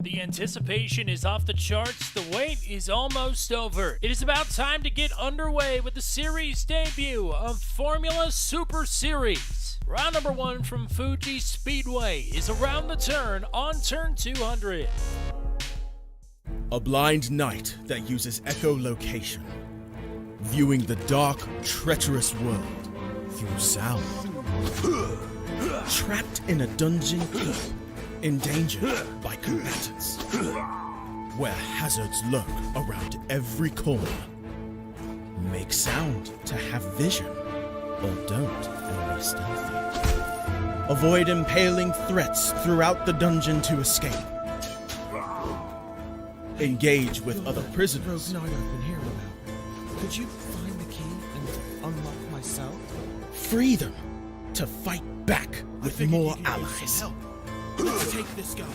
The anticipation is off the charts. The wait is almost over. It is about time to get underway with the series debut of Formula Super Series. Round number 1 from Fuji Speedway is around the turn on turn 200. A blind knight that uses echolocation, viewing the dark, treacherous world through sound. Trapped in a dungeon, endangered by combatants, where hazards lurk around every corner. Make sound to have vision, or don't and be stealthy. Avoid impaling threats throughout the dungeon to escape. Engage with other prisoners. Night I've been here about. Could you find the key and unlock my cell? Free them to fight back with more allies. Let's take this guy.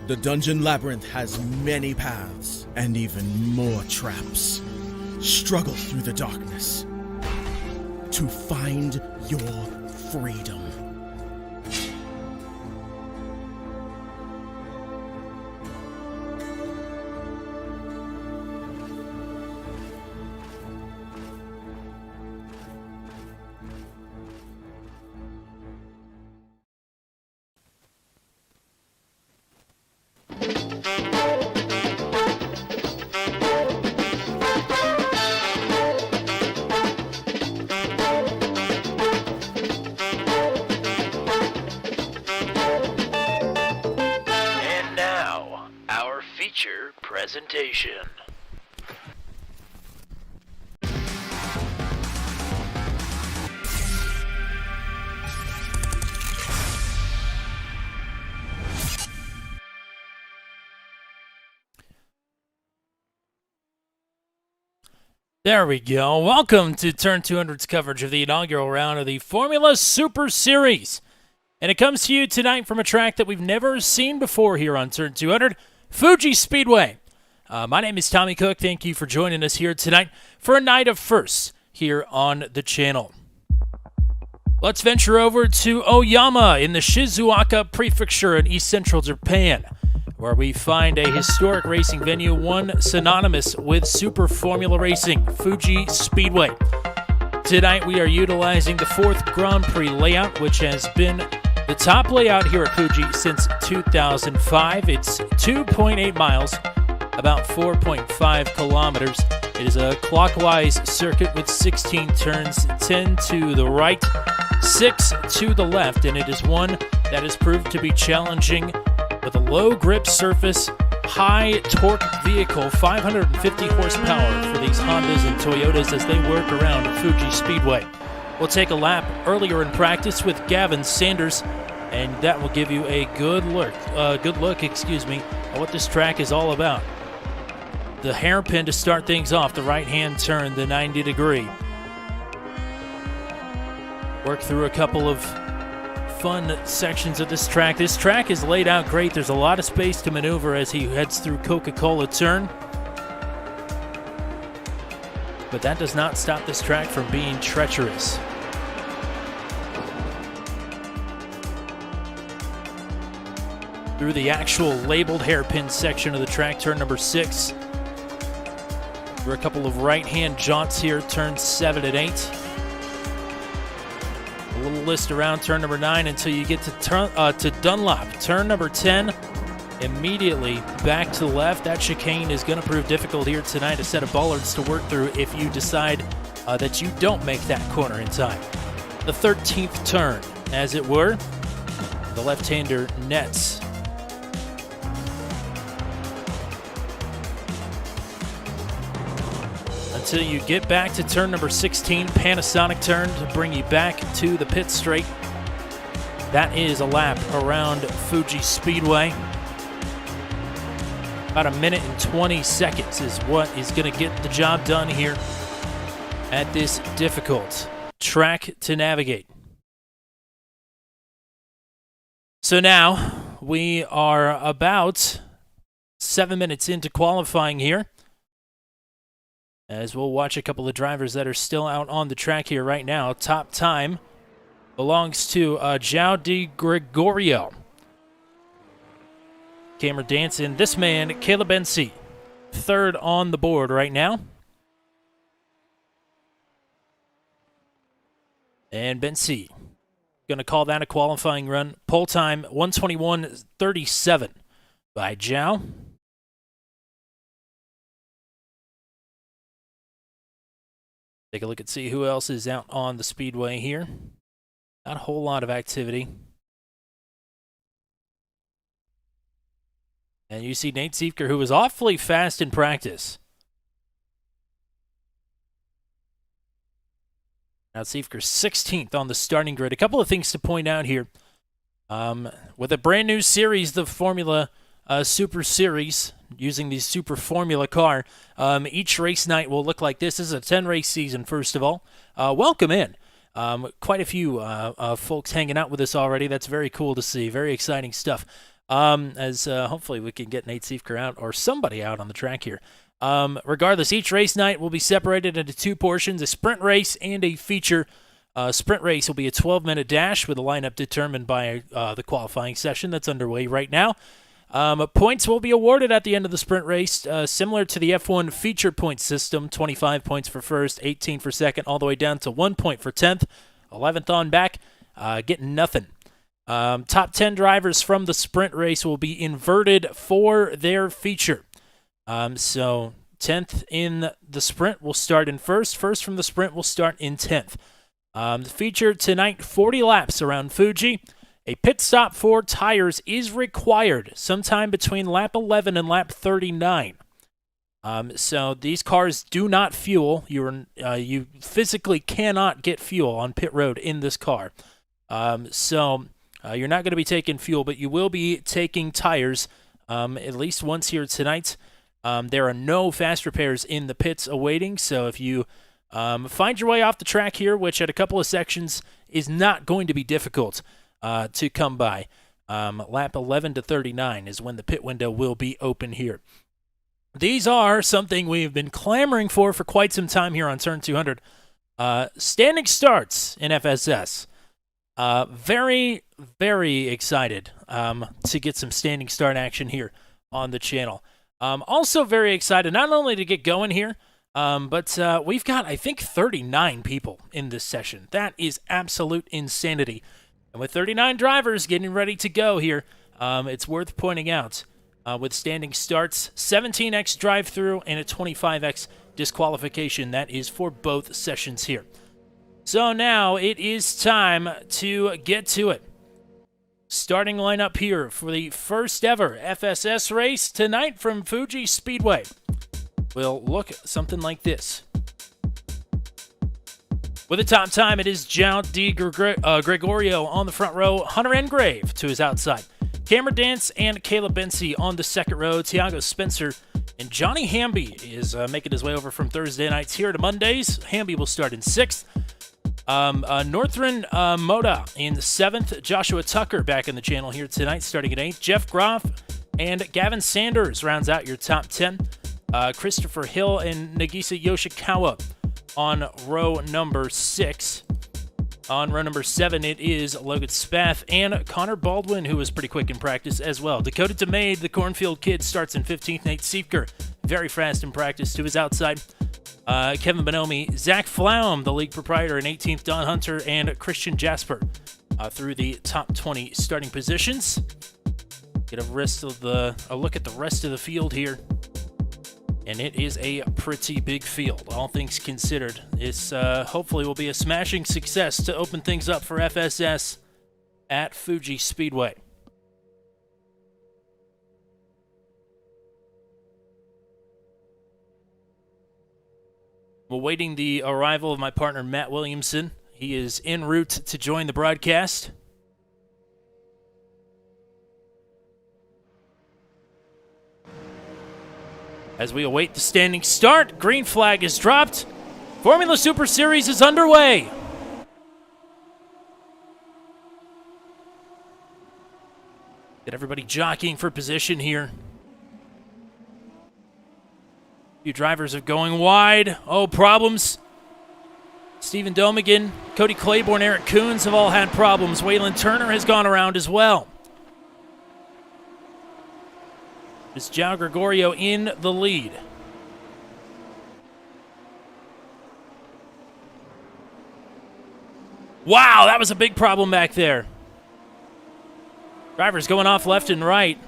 The dungeon labyrinth has many paths and even more traps. Struggle through the darkness to find your freedom. Presentation. There we go. Welcome to Turn 200's coverage of the inaugural round of the Formula Super Series. And it comes to you tonight from a track that we've never seen before here on Turn 200, Fuji Speedway. My name is Tommy Cook. Thank you for joining us here tonight for a night of firsts here on the channel. Let's venture over to Oyama in the Shizuoka Prefecture in East Central Japan, where we find a historic racing venue, one synonymous with Super Formula Racing, Fuji Speedway. Tonight we are utilizing the 4th Grand Prix layout, which has been the top layout here at Fuji since 2005. It's 2.8 miles, about 4.5 kilometers. It is a clockwise circuit with 16 turns, 10 to the right, 6 to the left, and it is one that has proved to be challenging with a low grip surface, high torque vehicle, 550 horsepower for these Hondas and Toyotas as they work around Fuji Speedway. We'll take a lap earlier in practice with Gavin Sanders, and that will give you a good look at what this track is all about. The hairpin to start things off, the right-hand turn, the 90-degree. Work through a couple of fun sections of this track. This track is laid out great. There's a lot of space to maneuver as he heads through Coca-Cola turn. But that does not stop this track from being treacherous. Through the actual labeled hairpin section of the track, turn number 6. Through a couple of right-hand jaunts here, turns 7 and 8. A little list around turn number 9 until you get to Dunlop. Turn number 10, immediately back to the left. That chicane is going to prove difficult here tonight, a set of bollards to work through if you decide that you don't make that corner in time. The 13th turn, as it were, the left-hander nets. Until you get back to turn number 16, Panasonic turn to bring you back to the pit straight. That is a lap around Fuji Speedway. About 1 minute and 20 seconds is what is going to get the job done here at this difficult track to navigate. So now we are about 7 minutes into qualifying here, as we'll watch a couple of drivers that are still out on the track here right now. Top time belongs to João de Gregorio. Cameron Danson. This man, Caleb Bensi, third on the board right now. And Bensi going to call that a qualifying run. Pole time 1:21:37 by Zhao. Take a look and see who else is out on the speedway here. Not a whole lot of activity. And you see Nate Siefker, who was awfully fast in practice. Now Siefker 16th on the starting grid. A couple of things to point out here. With a brand new series, the Formula Super Series, using the Super Formula car, each race night will look like this. This is a 10-race season, first of all. Welcome in. Quite a few folks hanging out with us already. That's very cool to see. Very exciting stuff. As hopefully we can get Nate Siefker out, or somebody out on the track here. Regardless, each race night will be separated into two portions, a sprint race and a feature. Sprint race will be a 12-minute dash with a lineup determined by the qualifying session that's underway right now. Points will be awarded at the end of the sprint race, similar to the F1 feature point system, 25 points for first, 18 for second, all the way down to 1 point for 10th, 11th on back, getting nothing. Top 10 drivers from the sprint race will be inverted for their feature. So 10th in the sprint will start in first. First from the sprint will start in 10th. The feature tonight, 40 laps around Fuji. A pit stop for tires is required sometime between lap 11 and lap 39. So these cars do not fuel. You physically cannot get fuel on pit road in this car. You're not going to be taking fuel, but you will be taking tires at least once here tonight. There are no fast repairs in the pits awaiting, so if you find your way off the track here, which at a couple of sections is not going to be difficult to come by, lap 11 to 39 is when the pit window will be open here. These are something we've been clamoring for quite some time here on Turn 200. Standing starts in FSS. Very, very excited to get some standing start action here on the channel. Also very excited not only to get going here, but we've got, I think, 39 people in this session. That is absolute insanity. And with 39 drivers getting ready to go here, it's worth pointing out, with standing starts, 17x drive-through and a 25x disqualification. That is for both sessions here. So now it is time to get to it. Starting lineup here for the first ever FSS race tonight from Fuji Speedway will look something like this. With the top time, it is Zhao Di Gregorio on the front row, Hunter Engrave to his outside, Cameron Dance and Caleb Bensi on the second row, Tiago Spencer and Johnny Hamby is making his way over from Thursday nights here to Mondays. Hamby will start in 6th. Northern Moda in 7th. Joshua Tucker back in the channel here tonight, starting at 8th. Jeff Groff and Gavin Sanders rounds out your top 10. Christopher Hill and Nagisa Yoshikawa on row number 6. On row number 7, it is Logan Spath and Connor Baldwin, who was pretty quick in practice as well. Dakota DeMade, the Cornfield Kid, starts in 15th. Nate Siefker, very fast in practice to his outside. Kevin Bonomi, Zach Flaum, the league proprietor, in 18th, Don Hunter, and Christian Jasper through the top 20 starting positions. Get a look at the rest of the field here. And it is a pretty big field, all things considered. This hopefully will be a smashing success to open things up for FSS at Fuji Speedway. Awaiting the arrival of my partner, Matt Williamson. He is en route to join the broadcast. As we await the standing start, green flag is dropped. Formula Super Series is underway. Get everybody jockeying for position here. Few drivers are going wide. Oh, problems. Stephen Domigan, Cody Claiborne, Eric Coons have all had problems. Waylon Turner has gone around as well. It's João Gregorio in the lead. Wow, that was a big problem back there. Drivers going off left and right.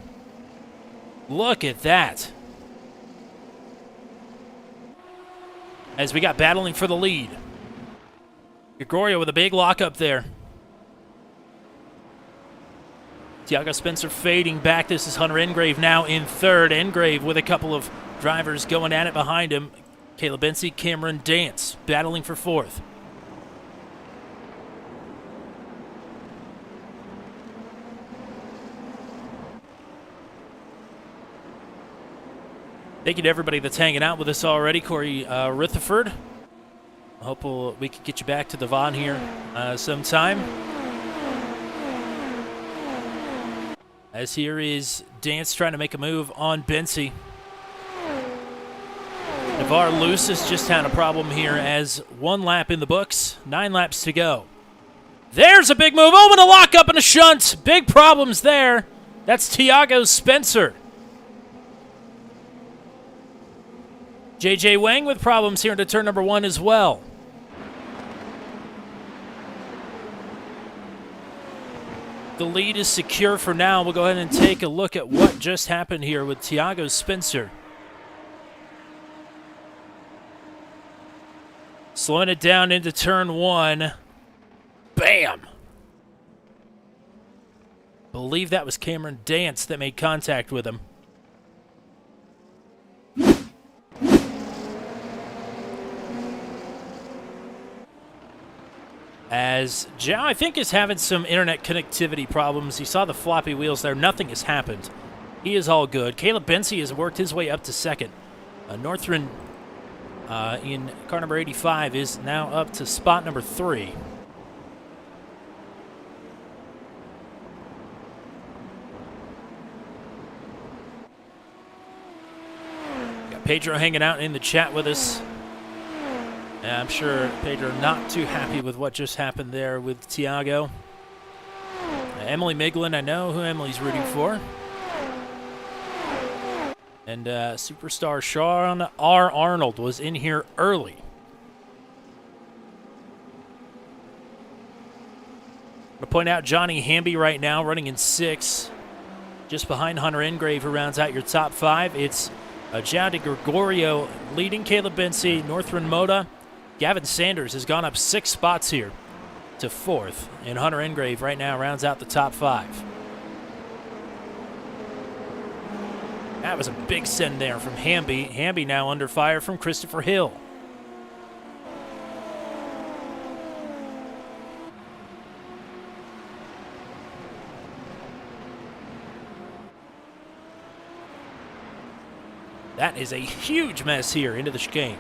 Look at that. As we got battling for the lead. Gregorio with a big lock up there. Tiago Spencer fading back. This is Hunter Engrave now in third. Engrave with a couple of drivers going at it behind him. Caleb Bensi, Cameron Dance battling for fourth. Thank you to everybody that's hanging out with us already. Corey Rutherford. I hope we can get you back to the VOD here sometime. As here is Dance trying to make a move on Bensi. Navarre Luce has just had a problem here as 1 lap in the books, 9 laps to go. There's a big move. Oh, and a lock up and a shunt. Big problems there. That's Tiago Spencer. JJ Wang with problems here into turn number 1 as well. The lead is secure for now. We'll go ahead and take a look at what just happened here with Tiago Spencer. Slowing it down into turn 1. Bam! Believe that was Cameron Dance that made contact with him. As João, I think, is having some internet connectivity problems. You saw the floppy wheels there. Nothing has happened. He is all good. Caleb Bensi has worked his way up to second. Northron in car number 85 is now up to spot number 3. Got Pedro hanging out in the chat with us. And I'm sure Pedro not too happy with what just happened there with Tiago. Emily Miglin, I know who Emily's rooting for. And superstar Sean R. Arnold was in here early. To point out Johnny Hamby right now running in 6th. Just behind Hunter Engrave, who rounds out your top 5. It's João de Gregorio leading Caleb Bensi, Northron Moda. Gavin Sanders has gone up 6 spots here to 4th, and Hunter Engrave right now rounds out the top 5. That was a big send there from Hamby. Hamby now under fire from Christopher Hill. That is a huge mess here into the chicane.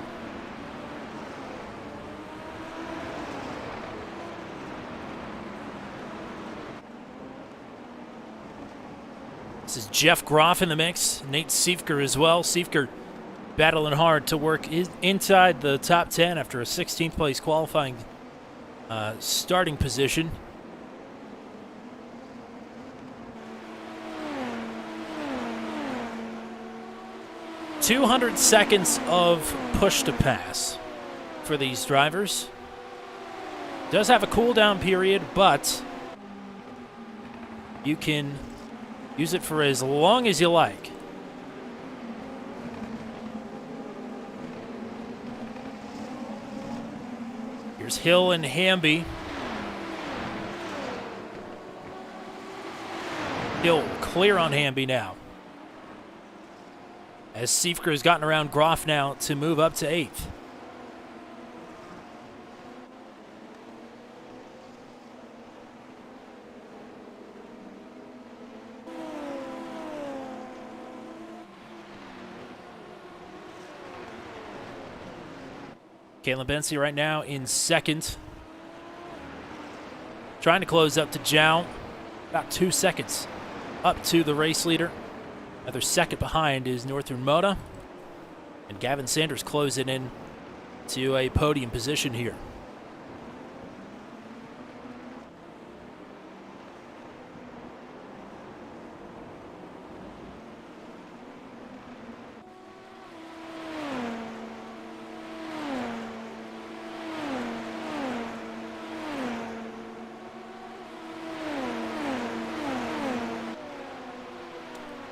This is Jeff Groff in the mix. Nate Siefker as well. Siefker battling hard to work inside the top 10 after a 16th place qualifying starting position. .200 seconds of push to pass for these drivers. Does have a cooldown period, but you can use it for as long as you like. Here's Hill and Hamby. Hill clear on Hamby now. As Siefker has gotten around Groff now to move up to 8th. Caleb Bensi right now in 2nd. Trying to close up to João. About 2 seconds up to the race leader. Another 2nd behind is Northern Moda. And Gavin Sanders closing in to a podium position here.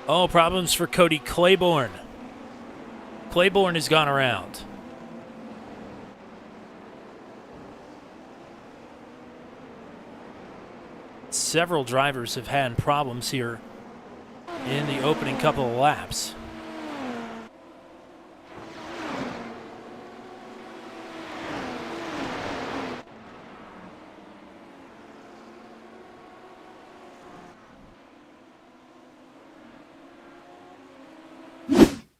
Oh, problems for Cody Claiborne. Claiborne has gone around. Several drivers have had problems here in the opening couple of laps.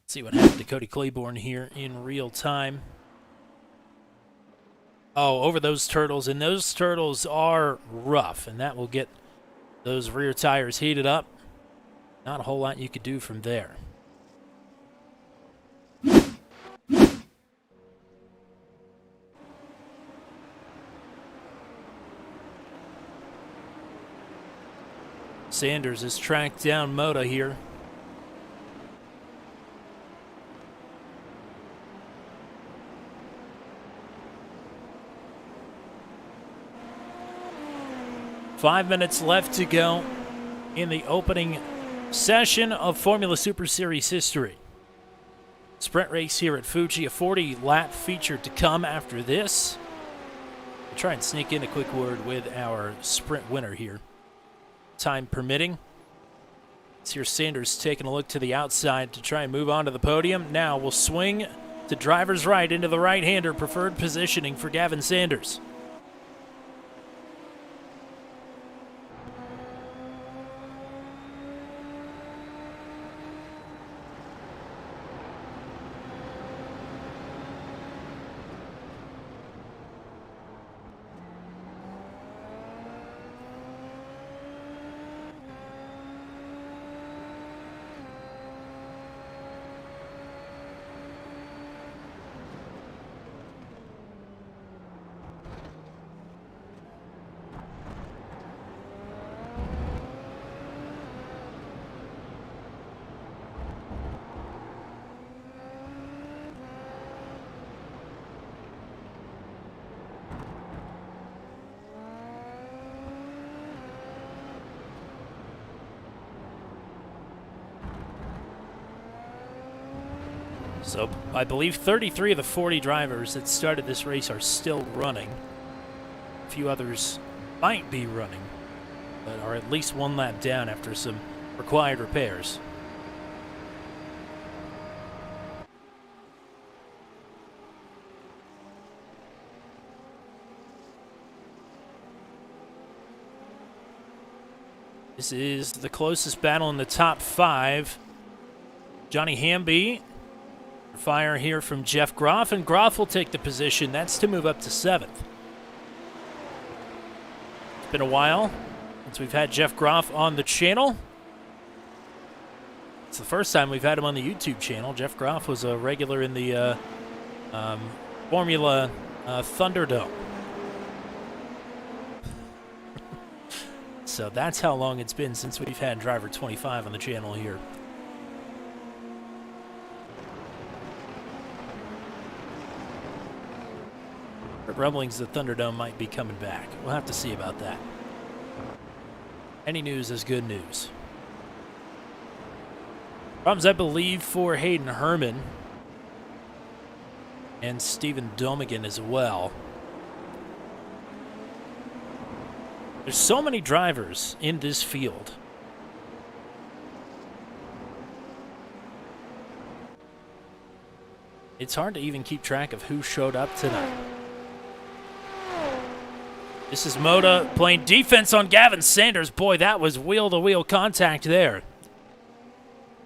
See what happened to Cody Claiborne here in real time. Oh, over those turtles, and those turtles are rough, and that will get those rear tires heated up. Not a whole lot you could do from there. Sanders has tracked down Moda here. Five minutes left to go in the opening session of Formula Super Series history. Sprint race here at Fuji, a 40-lap feature to come after this. We'll try and sneak in a quick word with our sprint winner here, time permitting. Let's hear Sanders taking a look to the outside to try and move on to the podium. Now we'll swing to driver's right into the right-hander preferred positioning for Gavin Sanders. So I believe 33 of the 40 drivers that started this race are still running. A few others might be running, but are at least one lap down after some required repairs. This is the closest battle in the top five. Johnny Hamby, fire here from Jeff Groff, and Groff will take the position. That's to move up to 7th. It's been a while since we've had Jeff Groff on the channel. It's the first time we've had him on the YouTube channel. Jeff Groff was a regular in the Formula Thunderdome. So that's how long it's been since we've had driver 25 on the channel here. Rumblings the Thunderdome might be coming back. We'll have to see about that. Any news is good news. Problems, I believe, for Hayden Herman and Stephen Domigan as well. There's so many drivers in this field. It's hard to even keep track of who showed up tonight. This is Moda playing defense on Gavin Sanders. Boy, that was wheel-to-wheel contact there.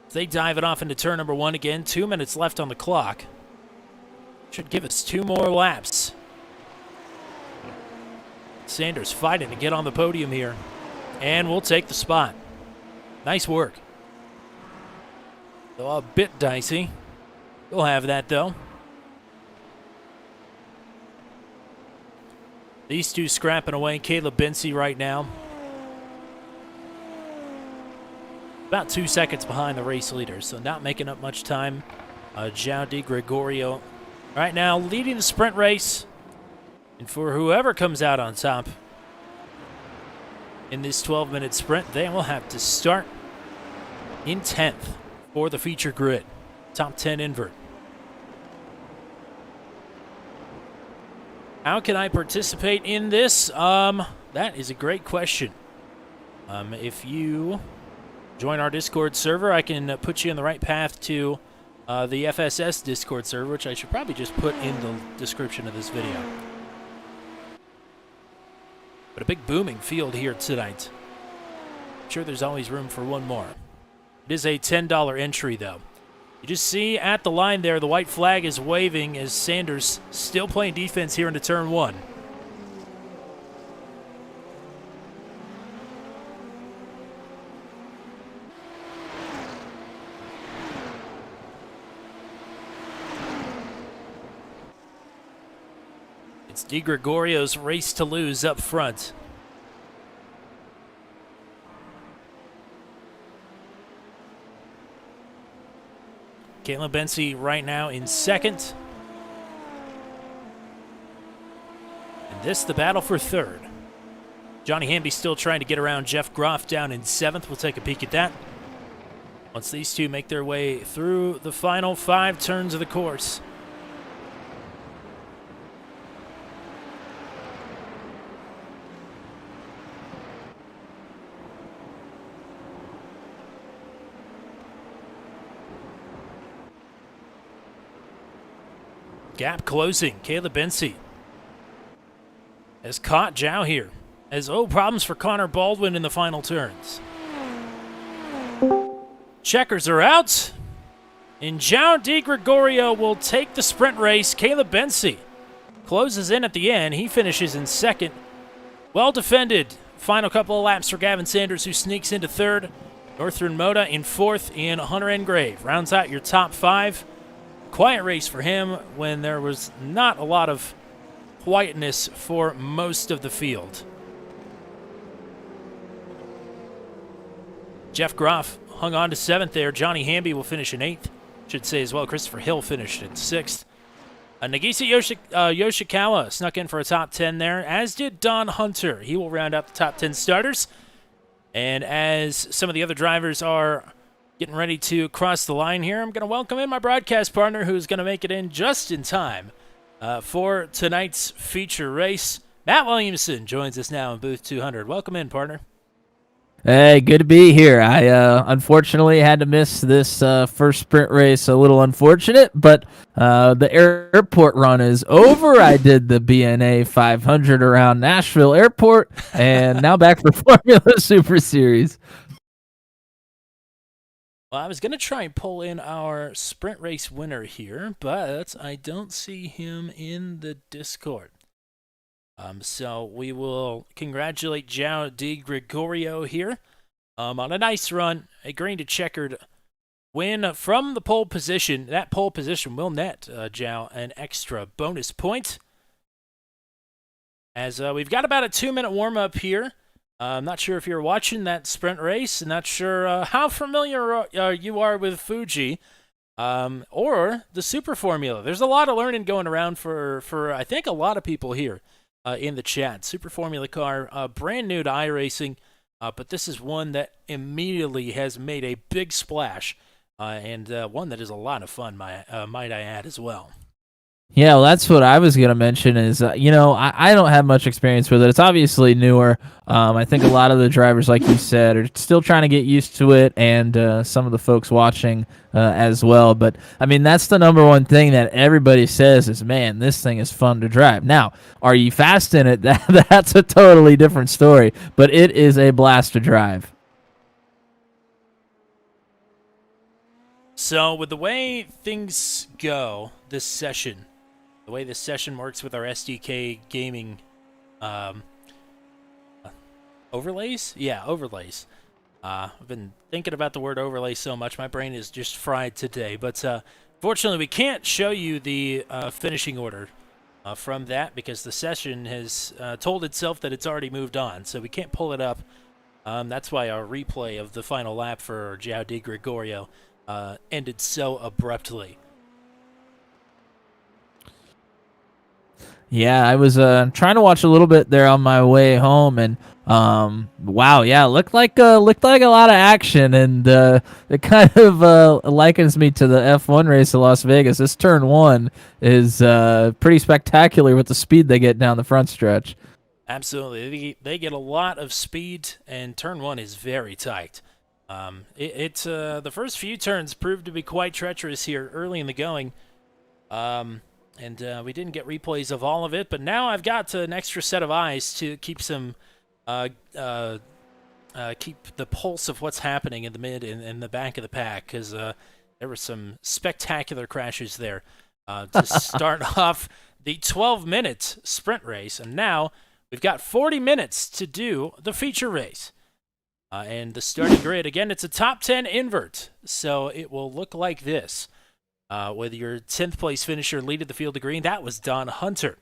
They dive it off into turn number 1 again. 2 minutes left on the clock. Should give us 2 more laps. Sanders fighting to get on the podium here. And we'll take the spot. Nice work. Though a bit dicey. We'll have that, though. These two scrapping away. Caleb Bency right now. About 2 seconds behind the race leaders, so not making up much time. João Di Gregorio right now leading the sprint race. And for whoever comes out on top in this 12-minute sprint, they will have to start in 10th for the feature grid. Top 10 invert. How can I participate in this? That is a great question. If you join our Discord server, I can put you on the right path to the FSS Discord server, which I should probably just put in the description of this video. But a big booming field here tonight. I'm sure there's always room for one more. It is a $10 entry, though. You just see at the line there, the white flag is waving as Sanders still playing defense here into turn 1. It's Di Gregorio's race to lose up front. Caitlin Bency right now in 2nd. And this, the battle for 3rd. Johnny Hamby still trying to get around Jeff Groff down in 7th. We'll take a peek at that once these two make their way through the final 5 turns of the course. Gap closing. Kayla Bency has caught Zhao here. Problems for Connor Baldwin in the final turns. Checkers are out. And Zhao Di Gregorio will take the sprint race. Kayla Bency closes in at the end. He finishes in 2nd. Well defended. Final couple of laps for Gavin Sanders, who sneaks into 3rd. Northern Moda in 4th, and Hunter Engrave rounds out your top 5. Quiet race for him when there was not a lot of quietness for most of the field. Jeff Groff hung on to 7th there. Johnny Hamby will finish in 8th. Should say as well, Christopher Hill finished in 6th. Nagisa Yoshikawa snuck in for a top 10 there, as did Don Hunter. He will round out the top 10 starters. And as some of the other drivers are getting ready to cross the line here, I'm going to welcome in my broadcast partner, who's going to make it in just in time for tonight's feature race. Matt Williamson joins us now in booth 200. Welcome in, partner. Hey, good to be here. I unfortunately had to miss this first sprint race. A little unfortunate, but the airport run is over. I did the BNA 500 around Nashville Airport, and now back for Formula Super Series. Well, I was going to try and pull in our sprint race winner here, but I don't see him in the Discord. So we will congratulate Zhao Di Gregorio here on a nice run, a green to checkered win from the pole position. That pole position will net Zhao an extra bonus point. As we've got about a 2-minute warm-up here. I'm not sure if you're watching that sprint race. I'm not sure how familiar you are with Fuji or the Super Formula. There's a lot of learning going around for I think, a lot of people here in the chat. Super Formula car, brand new to iRacing, but this is one that immediately has made a big splash, and one that is a lot of fun, might I add, as well. Yeah, well, that's what I was going to mention is, I don't have much experience with it. It's obviously newer. I think a lot of the drivers, like you said, are still trying to get used to it, and some of the folks watching as well. But, I mean, that's the number one thing that everybody says is, man, this thing is fun to drive. Now, are you fast in it? That's a totally different story, but it is a blast to drive. So with the way things go this session, the way this session works with our SDK gaming overlays? Yeah, overlays. I've been thinking about the word overlay so much, my brain is just fried today. But fortunately, we can't show you the finishing order from that because the session has told itself that it's already moved on. So we can't pull it up. That's why our replay of the final lap for Zhao Di Gregorio ended so abruptly. Yeah, I was trying to watch a little bit there on my way home, and Wow, yeah, looked like a lot of action, and it kind of likens me to the F1 race in Las Vegas. This turn one is pretty spectacular with the speed they get down the front stretch. Absolutely. They get a lot of speed, and turn one is very tight. The first few turns proved to be quite treacherous here early in the going. And we didn't get replays of all of it, but now I've got an extra set of eyes to keep keep the pulse of what's happening in the mid and the back of the pack, because there were some spectacular crashes there to start off the 12-minute sprint race, and now we've got 40 minutes to do the feature race. And the starting grid, again, it's a top 10 invert, so it will look like this. With your 10th place finisher leading the field of green, that was Don Hunter.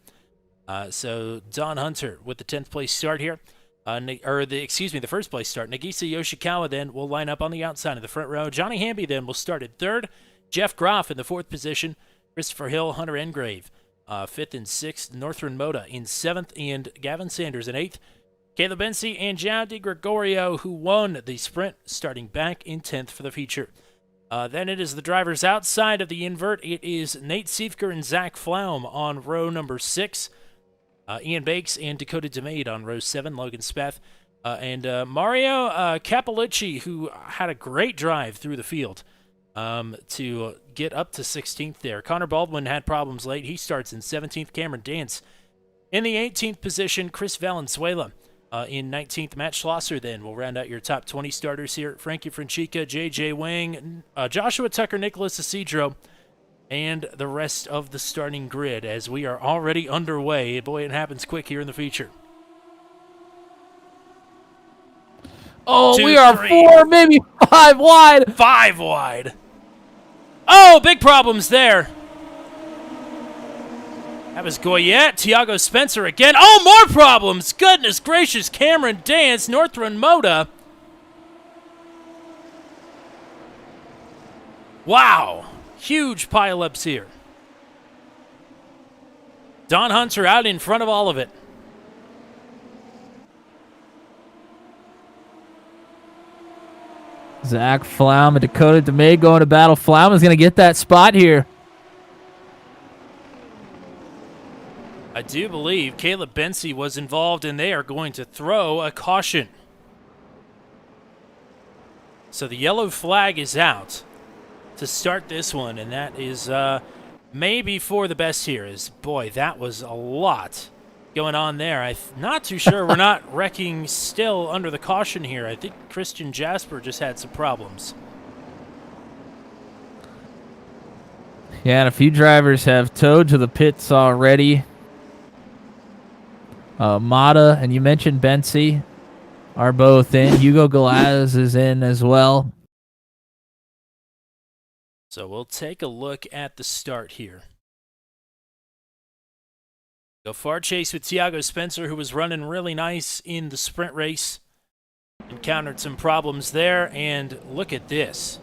So Don Hunter with the 10th place start here. The first place start. Nagisa Yoshikawa then will line up on the outside of the front row. Johnny Hamby then will start at third. Jeff Groff in the fourth position. Christopher Hill, Hunter Engrave, fifth and sixth. Northern Moda in seventh, and Gavin Sanders in eighth. Caleb Bensi and João de Gregorio, who won the sprint, starting back in 10th for the feature. Then it is the drivers outside of the invert. It is Nate Siefker and Zach Flaum on row number 6. Ian Bakes and Dakota DeMade on row 7. Logan Speth. And Mario Capolicci, who had a great drive through the field to get up to 16th there. Connor Baldwin had problems late. He starts in 17th. Cameron Dance in the 18th position. Chris Valenzuela in 19th. Matt Schlosser then will round out your top 20 starters here. Frankie Franchica, J.J. Wang, Joshua Tucker, Nicholas Isidro, and the rest of the starting grid as we are already underway. Boy, it happens quick here in the feature. Oh, 2, we are 3. 4, maybe 5 wide. 5 wide. Oh, big problems there. That was Goyette. Tiago Spencer again. Oh, more problems. Goodness gracious. Cameron Dance, Northern Moda. Wow. Huge pileups here. Don Hunter out in front of all of it. Zach Flaum and Dakota DeMay going to battle. Flaum is going to get that spot here. I do believe Caleb Bensi was involved, and they are going to throw a caution. So the yellow flag is out to start this one, and that is maybe for the best here. Boy, that was a lot going on there. I'm not too sure we're not wrecking still under the caution here. I think Christian Jasper just had some problems. Yeah, and a few drivers have towed to the pits already. Mata, and you mentioned Bensi, are both in. Hugo Galaz is in as well. So we'll take a look at the start here. Go far chase with Tiago Spencer, who was running really nice in the sprint race. Encountered some problems there, and look at this.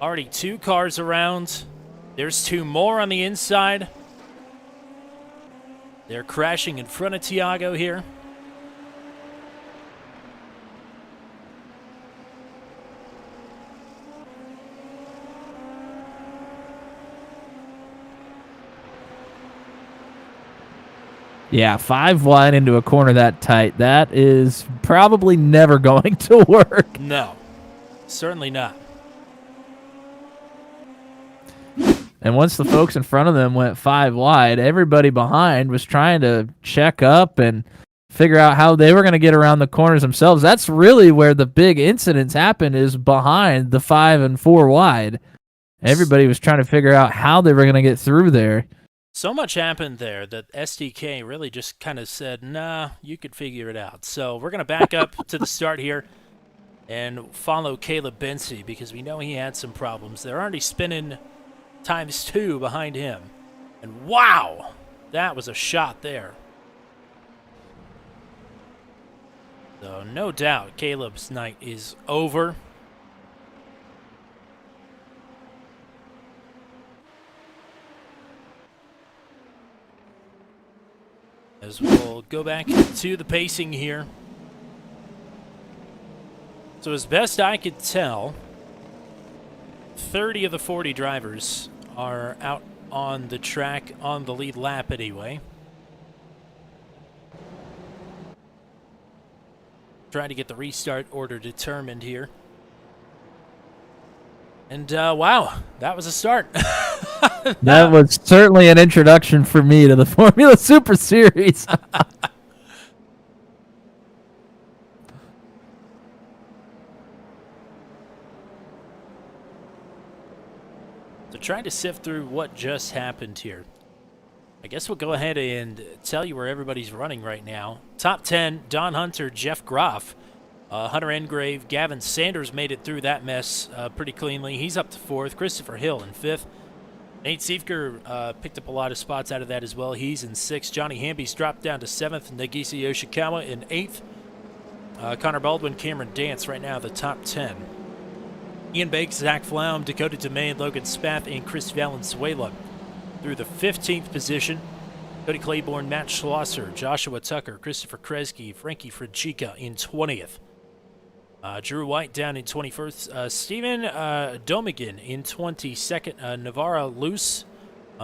Already 2 cars around. There's 2 more on the inside. They're crashing in front of Tiago here. Yeah, 5 wide into a corner that tight. That is probably never going to work. No, certainly not. And once the folks in front of them went 5 wide, everybody behind was trying to check up and figure out how they were going to get around the corners themselves. That's really where the big incidents happen, is behind the 5 and 4 wide. Everybody was trying to figure out how they were going to get through there. So much happened there that SDK really just kind of said, nah, you could figure it out. So we're going to back up to the start here and follow Caleb Bensi, because we know he had some problems. They're already spinning ×2 behind him. And wow, that was a shot there. So no doubt Caleb's night is over. as we'll go back to the pacing here. So as best I could tell, 30 of the 40 drivers are out on the track on the lead lap anyway. Trying to get the restart order determined here. And wow, that was a start. That was certainly an introduction for me to the Formula Super Series. So trying to sift through what just happened here. I guess we'll go ahead and tell you where everybody's running right now. Top 10, Don Hunter, Jeff Groff, Hunter Engrave, Gavin Sanders made it through that mess pretty cleanly. He's up to 4th. Christopher Hill in 5th. Nate Siefker picked up a lot of spots out of that as well. He's in 6th. Johnny Hamby's dropped down to 7th. Nagisa Yoshikawa in 8th. Connor Baldwin, Cameron Dance right now the top 10. Ian Bakes, Zach Flaum, Dakota DeMay, Logan Spath, and Chris Valenzuela through the 15th position. Cody Claiborne, Matt Schlosser, Joshua Tucker, Christopher Kresge, Frankie Fragica in 20th. Drew White down in 21st. Steven Domigan in 22nd. Navarra Luce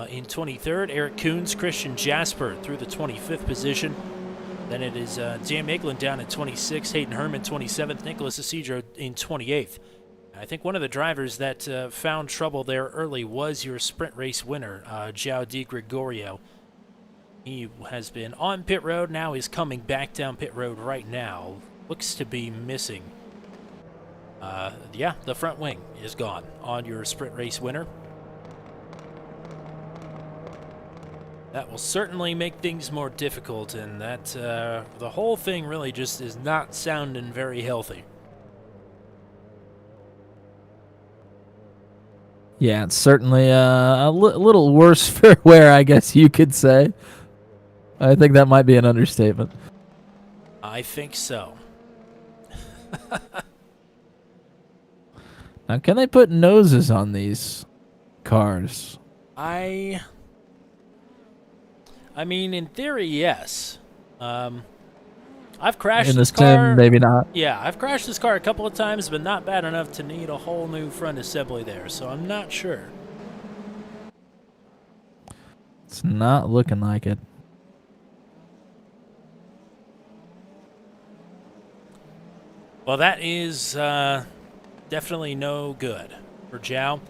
in 23rd. Eric Coons, Christian Jasper through the 25th position. Then it is Dan Eglin down in 26th. Hayden Herman 27th. Nicholas Isidro in 28th. I think one of the drivers that found trouble there early was your sprint race winner, João Di Gregorio. He has been on pit road, now he's coming back down pit road right now. Looks to be missing. Yeah, the front wing is gone on your sprint race winner. That will certainly make things more difficult, and that the whole thing really just is not sounding very healthy. Yeah, it's certainly a little worse for wear, I guess you could say. I think that might be an understatement. I think so. Now, can they put noses on these cars? I mean, in theory, yes. I've crashed In the this car. sim, maybe not. Yeah, I've crashed this car a couple of times, but not bad enough to need a whole new front assembly there, so I'm not sure. It's not looking like it. Well, that is definitely no good for João.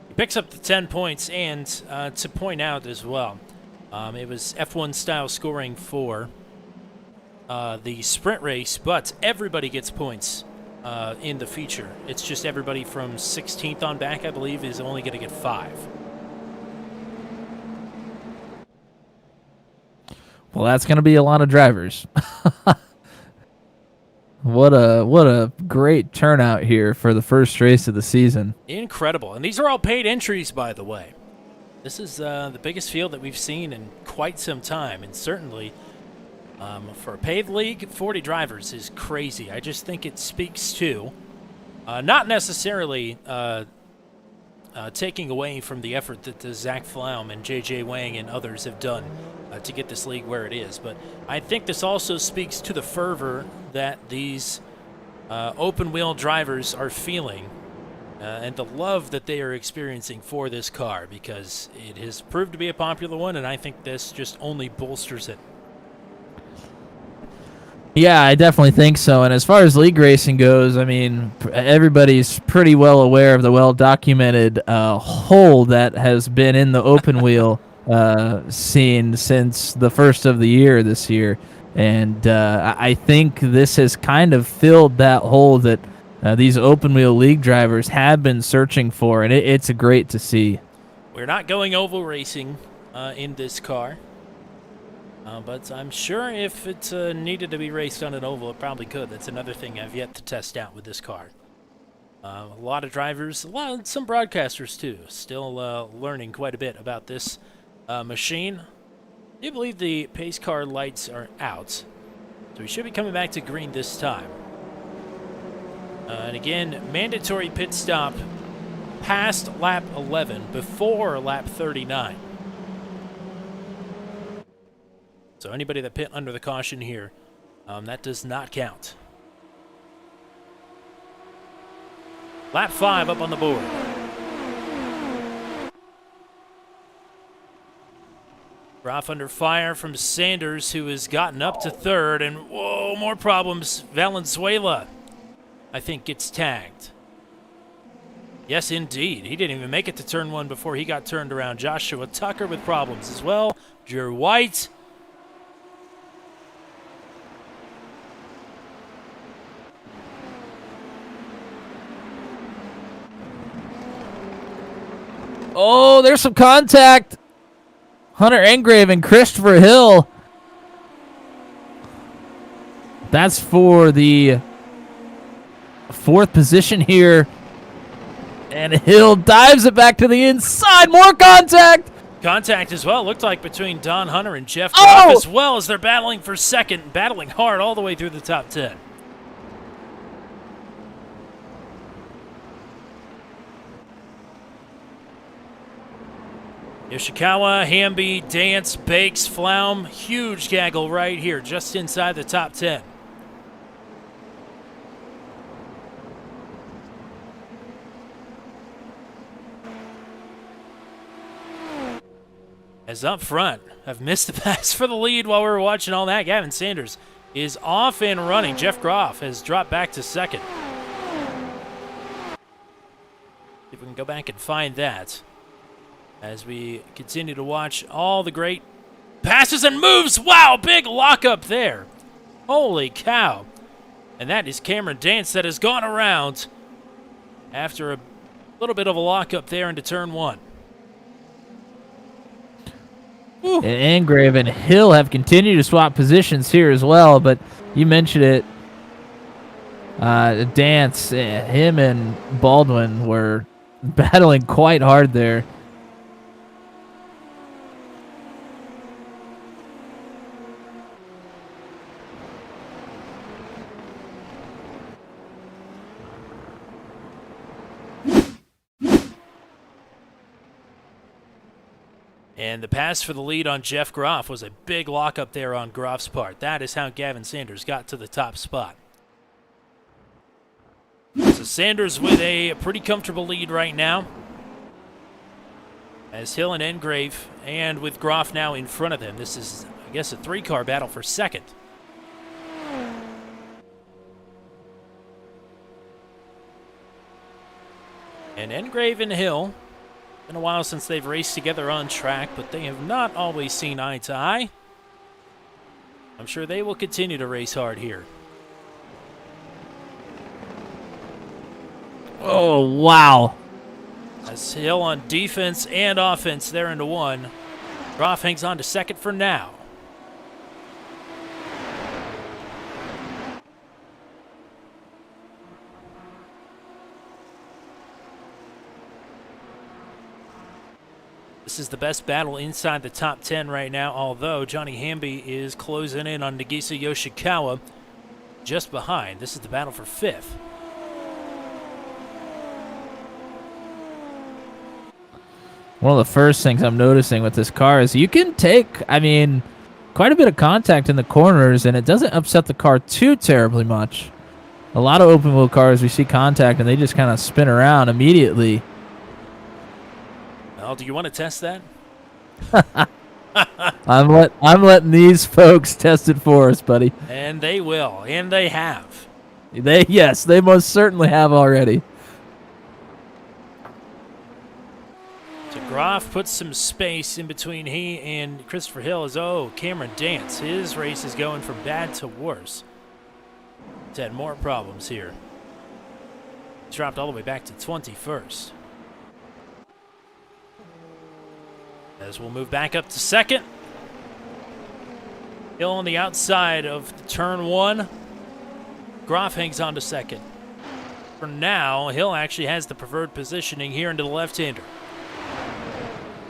He picks up the 10 points, and to point out as well, it was F1 style scoring for the sprint race, but everybody gets points in the feature. It's just everybody from 16th on back, I believe, is only going to get 5. Well, that's going to be a lot of drivers. What a great turnout here for the first race of the season. Incredible. And these are all paid entries, by the way. This is the biggest field that we've seen in quite some time, and certainly for a paid league, 40 drivers is crazy. I just think it speaks to not necessarily taking away from the effort that Zach Flaum and J.J. Wang and others have done to get this league where it is. But I think this also speaks to the fervor that these open-wheel drivers are feeling and the love that they are experiencing for this car, because it has proved to be a popular one, and I think this just only bolsters it. Yeah, I definitely think so. And as far as league racing goes, I mean, everybody's pretty well aware of the well-documented hole that has been in the open wheel scene since the first of the year this year. And I think this has kind of filled that hole that these open wheel league drivers have been searching for, and it's great to see. We're not going oval racing in this car. But I'm sure if it needed to be raced on an oval, it probably could. That's another thing I've yet to test out with this car. A lot of drivers, some broadcasters too, still learning quite a bit about this machine. I do believe the pace car lights are out, so we should be coming back to green this time. And again, mandatory pit stop past lap 11, before lap 39. So anybody that pit under the caution here, that does not count. Lap 5 up on the board. Groff under fire from Sanders, who has gotten up to third, and whoa, more problems. Valenzuela, I think, gets tagged. Yes, indeed. He didn't even make it to turn 1 before he got turned around. Joshua Tucker with problems as well. Drew White. Oh, there's some contact. Hunter Engrave and Christopher Hill. That's for the 4th position here. And Hill dives it back to the inside. More contact. Contact as well. Looked like between Don Hunter and Jeff Groff, as well as they're battling for second, battling hard all the way through the top 10. Yoshikawa, Hamby, Dance, Bakes, Flaum, huge gaggle right here, just inside the top 10. As up front, I've missed the pass for the lead while we were watching all that. Gavin Sanders is off and running. Jeff Groff has dropped back to second. If we can go back and find that. As we continue to watch all the great passes and moves. Wow, big lockup there. Holy cow. And that is Cameron Dance that has gone around after a little bit of a lockup there into turn 1. And Engrave and Hill have continued to swap positions here as well, but you mentioned it. Dance, him and Baldwin were battling quite hard there. And the pass for the lead on Jeff Groff was a big lockup there on Groff's part. That is how Gavin Sanders got to the top spot. So Sanders with a pretty comfortable lead right now. As Hill and Engrave, and with Groff now in front of them. This is, I guess, a 3-car battle for second. And Engrave and Hill, been a while since they've raced together on track, but they have not always seen eye to eye. I'm sure they will continue to race hard here. Oh, wow. As Hill on defense and offense there into 1. Groff hangs on to second for now. This is the best battle inside the top 10 right now, although Johnny Hamby is closing in on Nagisa Yoshikawa just behind. This is the battle for 5th. One of the first things I'm noticing with this car is you can take, quite a bit of contact in the corners, and it doesn't upset the car too terribly much. A lot of open wheel cars, we see contact, and they just kind of spin around immediately. Well, do you want to test that? I'm letting these folks test it for us, buddy. And they will, and they have. They most certainly have already. So Groff puts some space in between he and Christopher Hill as, Cameron Dance. His race is going from bad to worse. He's had more problems here. He's dropped all the way back to 21st. As we'll move back up to second. Hill on the outside of turn 1. Groff hangs on to second. For now, Hill actually has the preferred positioning here into the left-hander.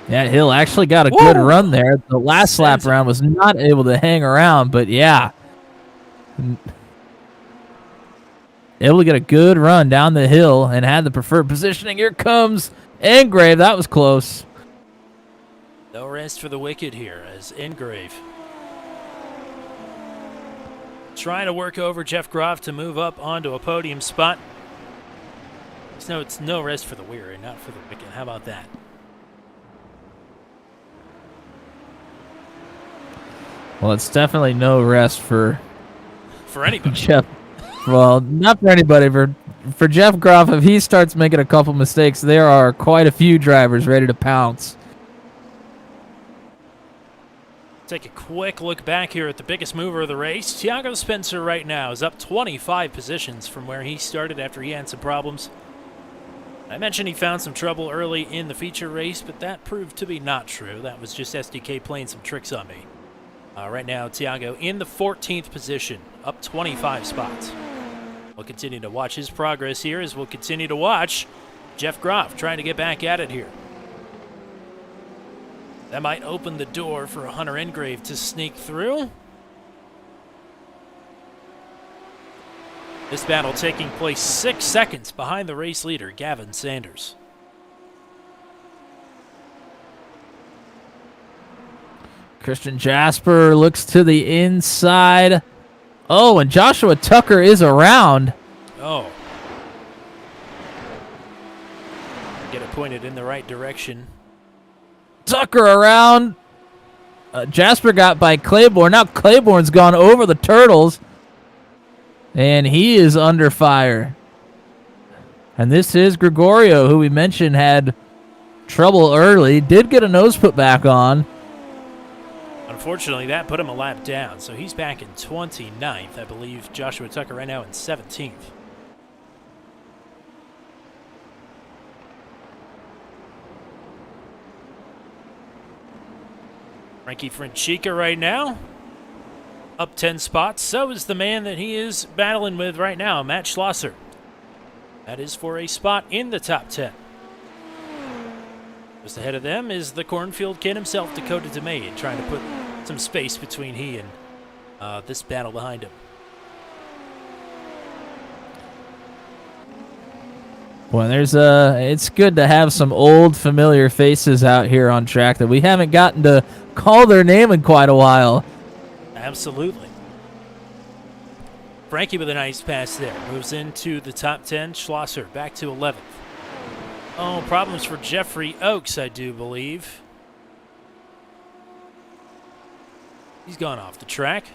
Yeah, Hill actually got a good run there. The last lap round was not able to hang around, but yeah. Able to get a good run down the hill and had the preferred positioning. Here comes Engrave. That was close. No rest for the wicked here as Engrave trying to work over Jeff Groff to move up onto a podium spot. So it's no rest for the weary, not for the wicked. How about that? Well, it's definitely no rest for anybody. Jeff. Well, not for anybody. For Jeff Groff, if he starts making a couple mistakes, there are quite a few drivers ready to pounce. Take a quick look back here at the biggest mover of the race. Thiago Spencer right now is up 25 positions from where he started after he had some problems. I mentioned he found some trouble early in the feature race, but that proved to be not true. That was just SDK playing some tricks on me. Right now, Thiago in the 14th position, up 25 spots. We'll continue to watch his progress here as we'll continue to watch Jeff Groff trying to get back at it here. That might open the door for Hunter Engrave to sneak through. This battle taking place 6 seconds behind the race leader, Gavin Sanders. Christian Jasper looks to the inside. Oh, and Joshua Tucker is around. Oh. Get it pointed in the right direction. Tucker around. Jasper got by Claiborne. Now Claiborne's gone over the Turtles. And he is under fire. And this is Gregorio, who we mentioned had trouble early. Did get a nose put back on. Unfortunately, that put him a lap down, so he's back in 29th. I believe Joshua Tucker right now in 17th. Frankie Francica right now up 10 spots. So is the man that he is battling with right now, Matt Schlosser. That is for a spot in the top 10. Just ahead of them is the Cornfield Kid himself, Dakota DeMay, trying to put some space between he and this battle behind him. Well, it's good to have some old familiar faces out here on track that we haven't gotten to call their name in quite a while. Absolutely. Frankie with a nice pass there. Moves into the top 10. Schlosser back to 11th. Oh, problems for Jeffrey Oakes, I do believe. He's gone off the track.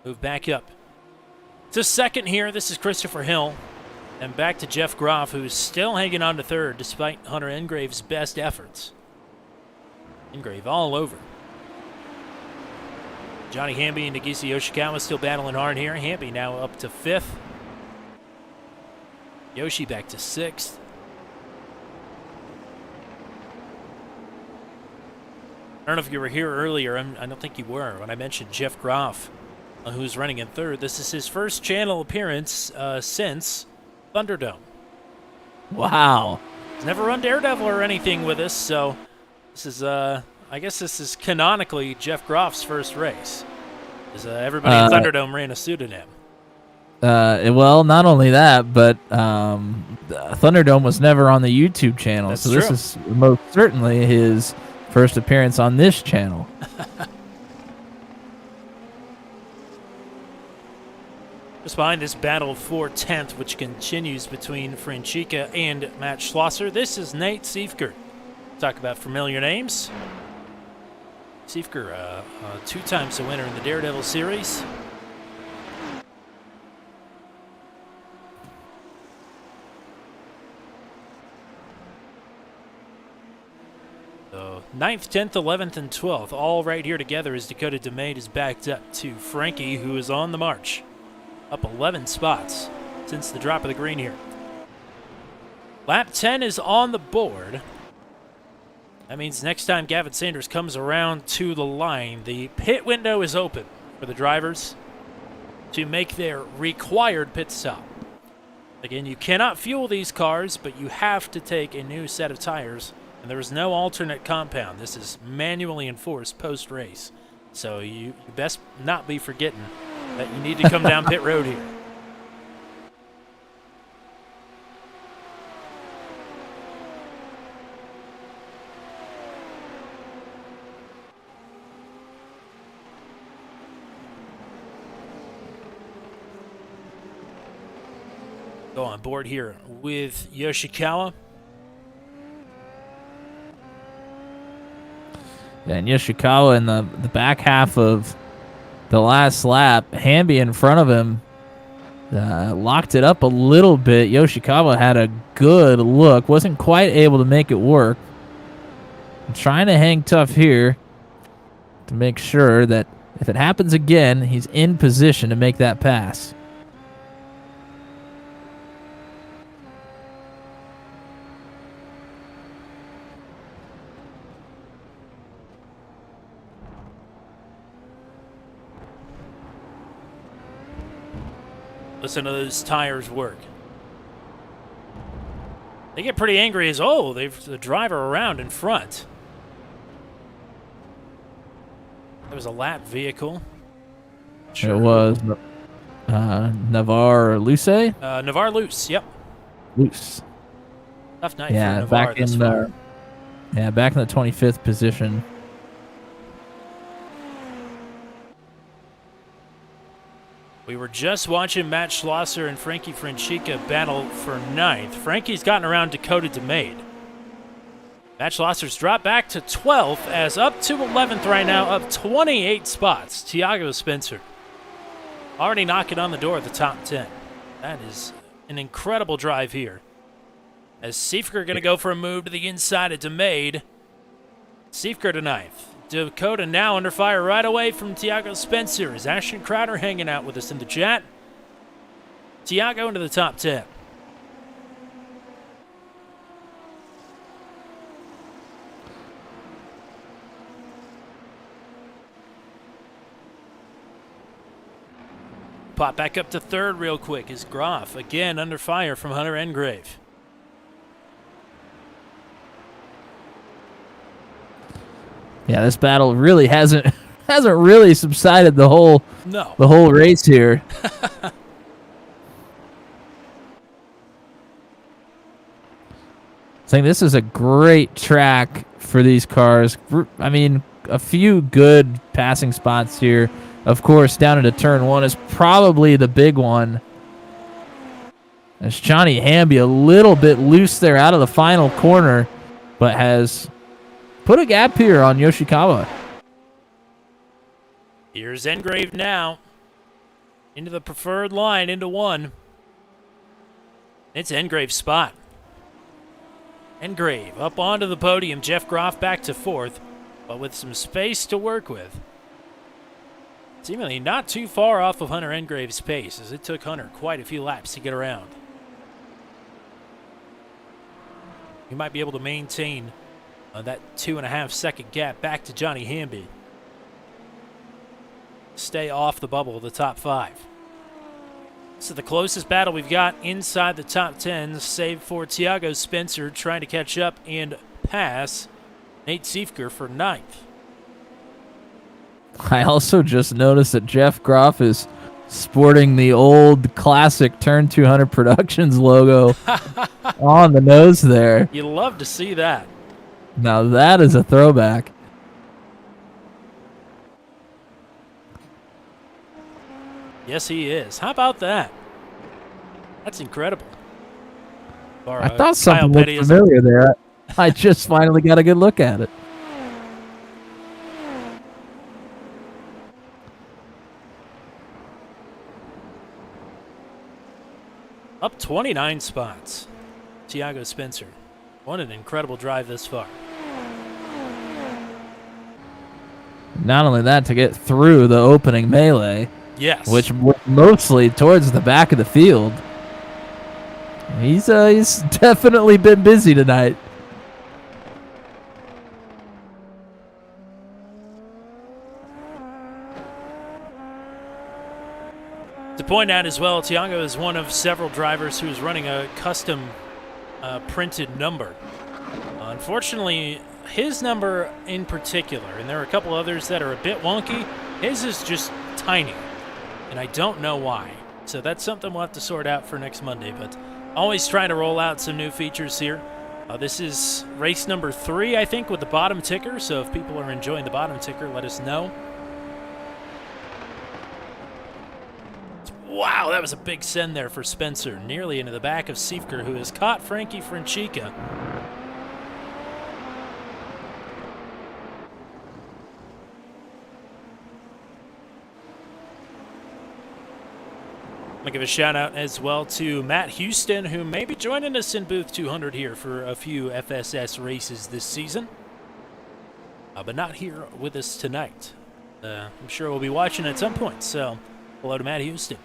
Move back up to second here. This is Christopher Hill. And back to Jeff Groff, who's still hanging on to third despite Hunter Engrave's best efforts. Engrave all over. Johnny Hamby and Nagisa Yoshikawa still battling hard here. Hamby now up to 5th. Yoshi back to 6th. I don't know if you were here earlier. I don't think you were when I mentioned Jeff Groff, who's running in 3rd. This is his first channel appearance since Thunderdome. Wow. He's never run Daredevil or anything with us, so this is, I guess this is canonically Jeff Groff's first race. Because everybody in Thunderdome ran a pseudonym. Well, not only that, but Thunderdome was never on the YouTube channel. That's so true. This is most certainly his first appearance on this channel. Just behind this battle for 10th, which continues between Francica and Matt Schlosser, this is Nate Siefker. Talk about familiar names. Siefker, 2 times a winner in the Daredevil series. So 9th, 10th, 11th, and 12th, all right here together as Dakota DeMay is backed up to Frankie, who is on the march. Up 11 spots since the drop of the green here. Lap 10 is on the board. That means next time Gavin Sanders comes around to the line, the pit window is open for the drivers to make their required pit stop. Again, you cannot fuel these cars, but you have to take a new set of tires, and there is no alternate compound. This is manually enforced post-race. So you best not be forgetting that you need to come down pit road here. Go on board here with Yoshikawa. Yeah, and Yoshikawa in the back half of the last lap, Hamby in front of him locked it up a little bit. Yoshikawa had a good look, wasn't quite able to make it work. Trying to hang tough here to make sure that if it happens again, he's in position to make that pass. Listen to those tires work. They get pretty angry as, oh, they've the driver around in front. That was a lap vehicle. Sure. It was Navarre Luce? Navarre Luce, yep. Luce. Tough night for Navarre back this in far. back in the 25th position. We were just watching Matt Schlosser and Frankie Franchica battle for 9th. Frankie's gotten around Dakota DeMade. Matt Schlosser's dropped back to 12th, as up to 11th right now, up 28 spots. Tiago Spencer already knocking on the door at the top 10. That is an incredible drive here. As Seifker going to go for a move to the inside of DeMade. Seifker to 9th. Dakota now under fire right away from Tiago Spencer. Is Ashton Crowder hanging out with us in the chat? Tiago into the top 10. Pop back up to 3rd real quick is Groff, again under fire from Hunter Engrave. Yeah, this battle really hasn't really subsided the whole race here. I think this is a great track for these cars. I mean, a few good passing spots here. Of course, down into turn 1 is probably the big one. As Johnny Hamby a little bit loose there out of the final corner, but has put a gap here on Yoshikawa. Here's Engrave now. Into the preferred line, into 1. It's Engrave's spot. Engrave up onto the podium. Jeff Groff back to 4th, but with some space to work with. Seemingly not too far off of Hunter Engrave's pace, as it took Hunter quite a few laps to get around. He might be able to maintain that 2.5 second gap back to Johnny Hamby. Stay off the bubble of the top 5. This is the closest battle we've got inside the top 10, save for Tiago Spencer trying to catch up and pass Nate Seifker for 9th. I also just noticed that Jeff Groff is sporting the old classic Turn 200 Productions logo on the nose there. You love to see that. Now that is a throwback. Yes, he is. How about that? That's incredible. I thought something looked familiar there. I just finally got a good look at it. Up 29 spots. Tiago Spencer. What an incredible drive this far. Not only that, to get through the opening melee. Yes. Which was mostly towards the back of the field. He's definitely been busy tonight. To point out as well, Tiago is one of several drivers who is running a custom printed number. Unfortunately, his number in particular, and there are a couple others that are a bit wonky, his is just tiny, and I don't know why. So that's something we'll have to sort out for next Monday, but always trying to roll out some new features here. This is race number 3, I think, with the bottom ticker, so if people are enjoying the bottom ticker, let us know. Wow, that was a big send there for Spencer, nearly into the back of Siefker, who has caught Frankie Franchica. I'm going to give a shout out as well to Matt Houston, who may be joining us in booth 200 here for a few FSS races this season, but not here with us tonight. I'm sure we'll be watching at some point, so hello to Matt Houston.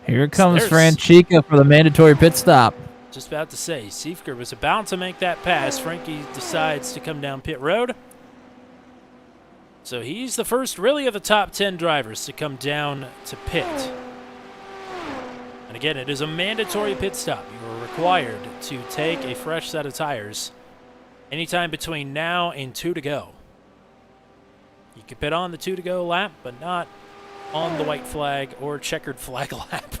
Here comes Franchica for the mandatory pit stop. Just about to say, Siefker was about to make that pass. Frankie decides to come down pit road. So he's the first really of the top 10 drivers to come down to pit. And again, it is a mandatory pit stop. You are required to take a fresh set of tires anytime between now and 2 to go. You can pit on the 2 to go lap, but not on the white flag or checkered flag lap.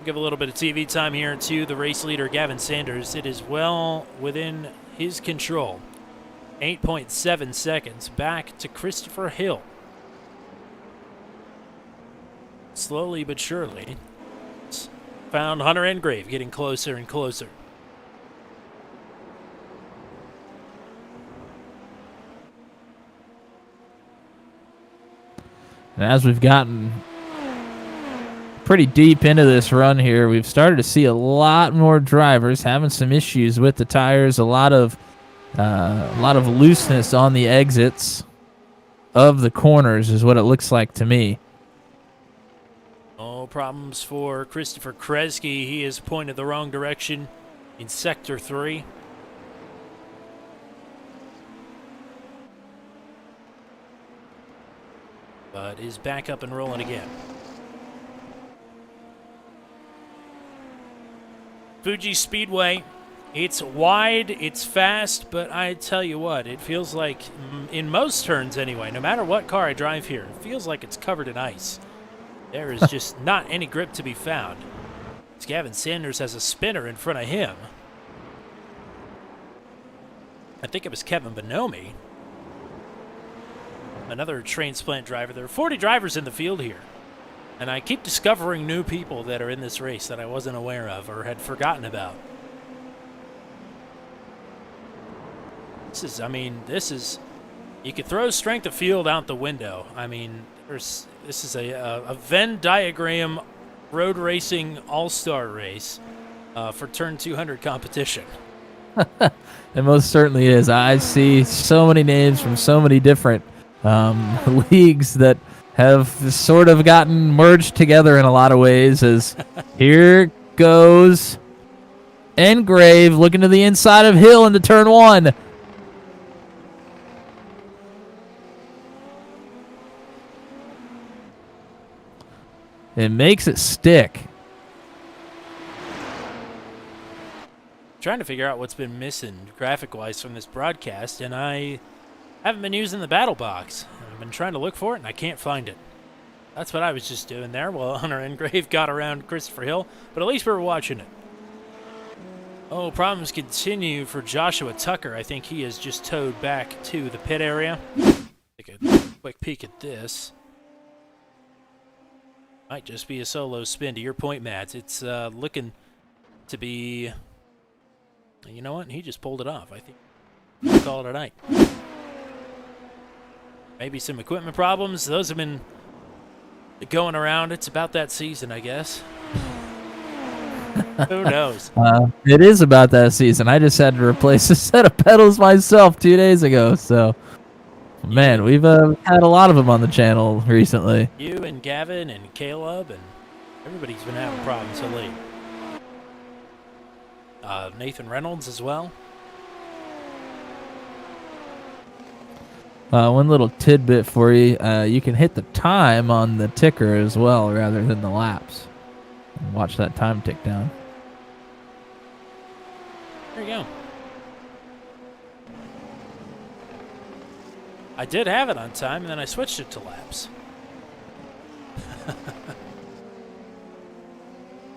Give a little bit of TV time here to the race leader, Gavin Sanders. It is well within his control. 8.7 seconds back to Christopher Hill. Slowly but surely, found Hunter Engrave getting closer and closer. And as we've gotten pretty deep into this run here, we've started to see a lot more drivers having some issues with the tires, a lot of looseness on the exits of the corners is what it looks like to me. No problems for Christopher Kresge. He is pointed the wrong direction in Sector 3. But is back up and rolling again. Fuji Speedway, it's wide, it's fast, but I tell you what, it feels like, in most turns anyway, no matter what car I drive here, it feels like it's covered in ice. There is just not any grip to be found. Gavin Sanders has a spinner in front of him. I think it was Kevin Bonomi, another transplant driver. There are 40 drivers in the field here. And I keep discovering new people that are in this race that I wasn't aware of or had forgotten about. This is, you could throw strength of field out the window. I mean, this is a Venn diagram road racing all-star race for Turn 200 competition. It most certainly is. I see so many names from so many different leagues that have sort of gotten merged together in a lot of ways. As here goes Engrave looking to the inside of Hill into turn 1. It makes it stick. Trying to figure out what's been missing graphic-wise from this broadcast, and I haven't been using the battle box. I've been trying to look for it, and I can't find it. That's what I was just doing there while Hunter Engrave got around Christopher Hill, but at least we were watching it. Oh, problems continue for Joshua Tucker. I think he has just towed back to the pit area. Take a quick peek at this. Might just be a solo spin. To your point, Matt, it's looking to be... You know what? He just pulled it off. I think we'll call it a night. Maybe some equipment problems. Those have been going around. It's about that season, I guess. Who knows? It is about that season. I just had to replace a set of pedals myself 2 days ago. So, man, we've had a lot of them on the channel recently. You and Gavin and Caleb and everybody's been having problems of late. Nathan Reynolds as well. One little tidbit for you. You can hit the time on the ticker as well rather than the laps. And watch that time tick down. There you go. I did have it on time, and then I switched it to laps.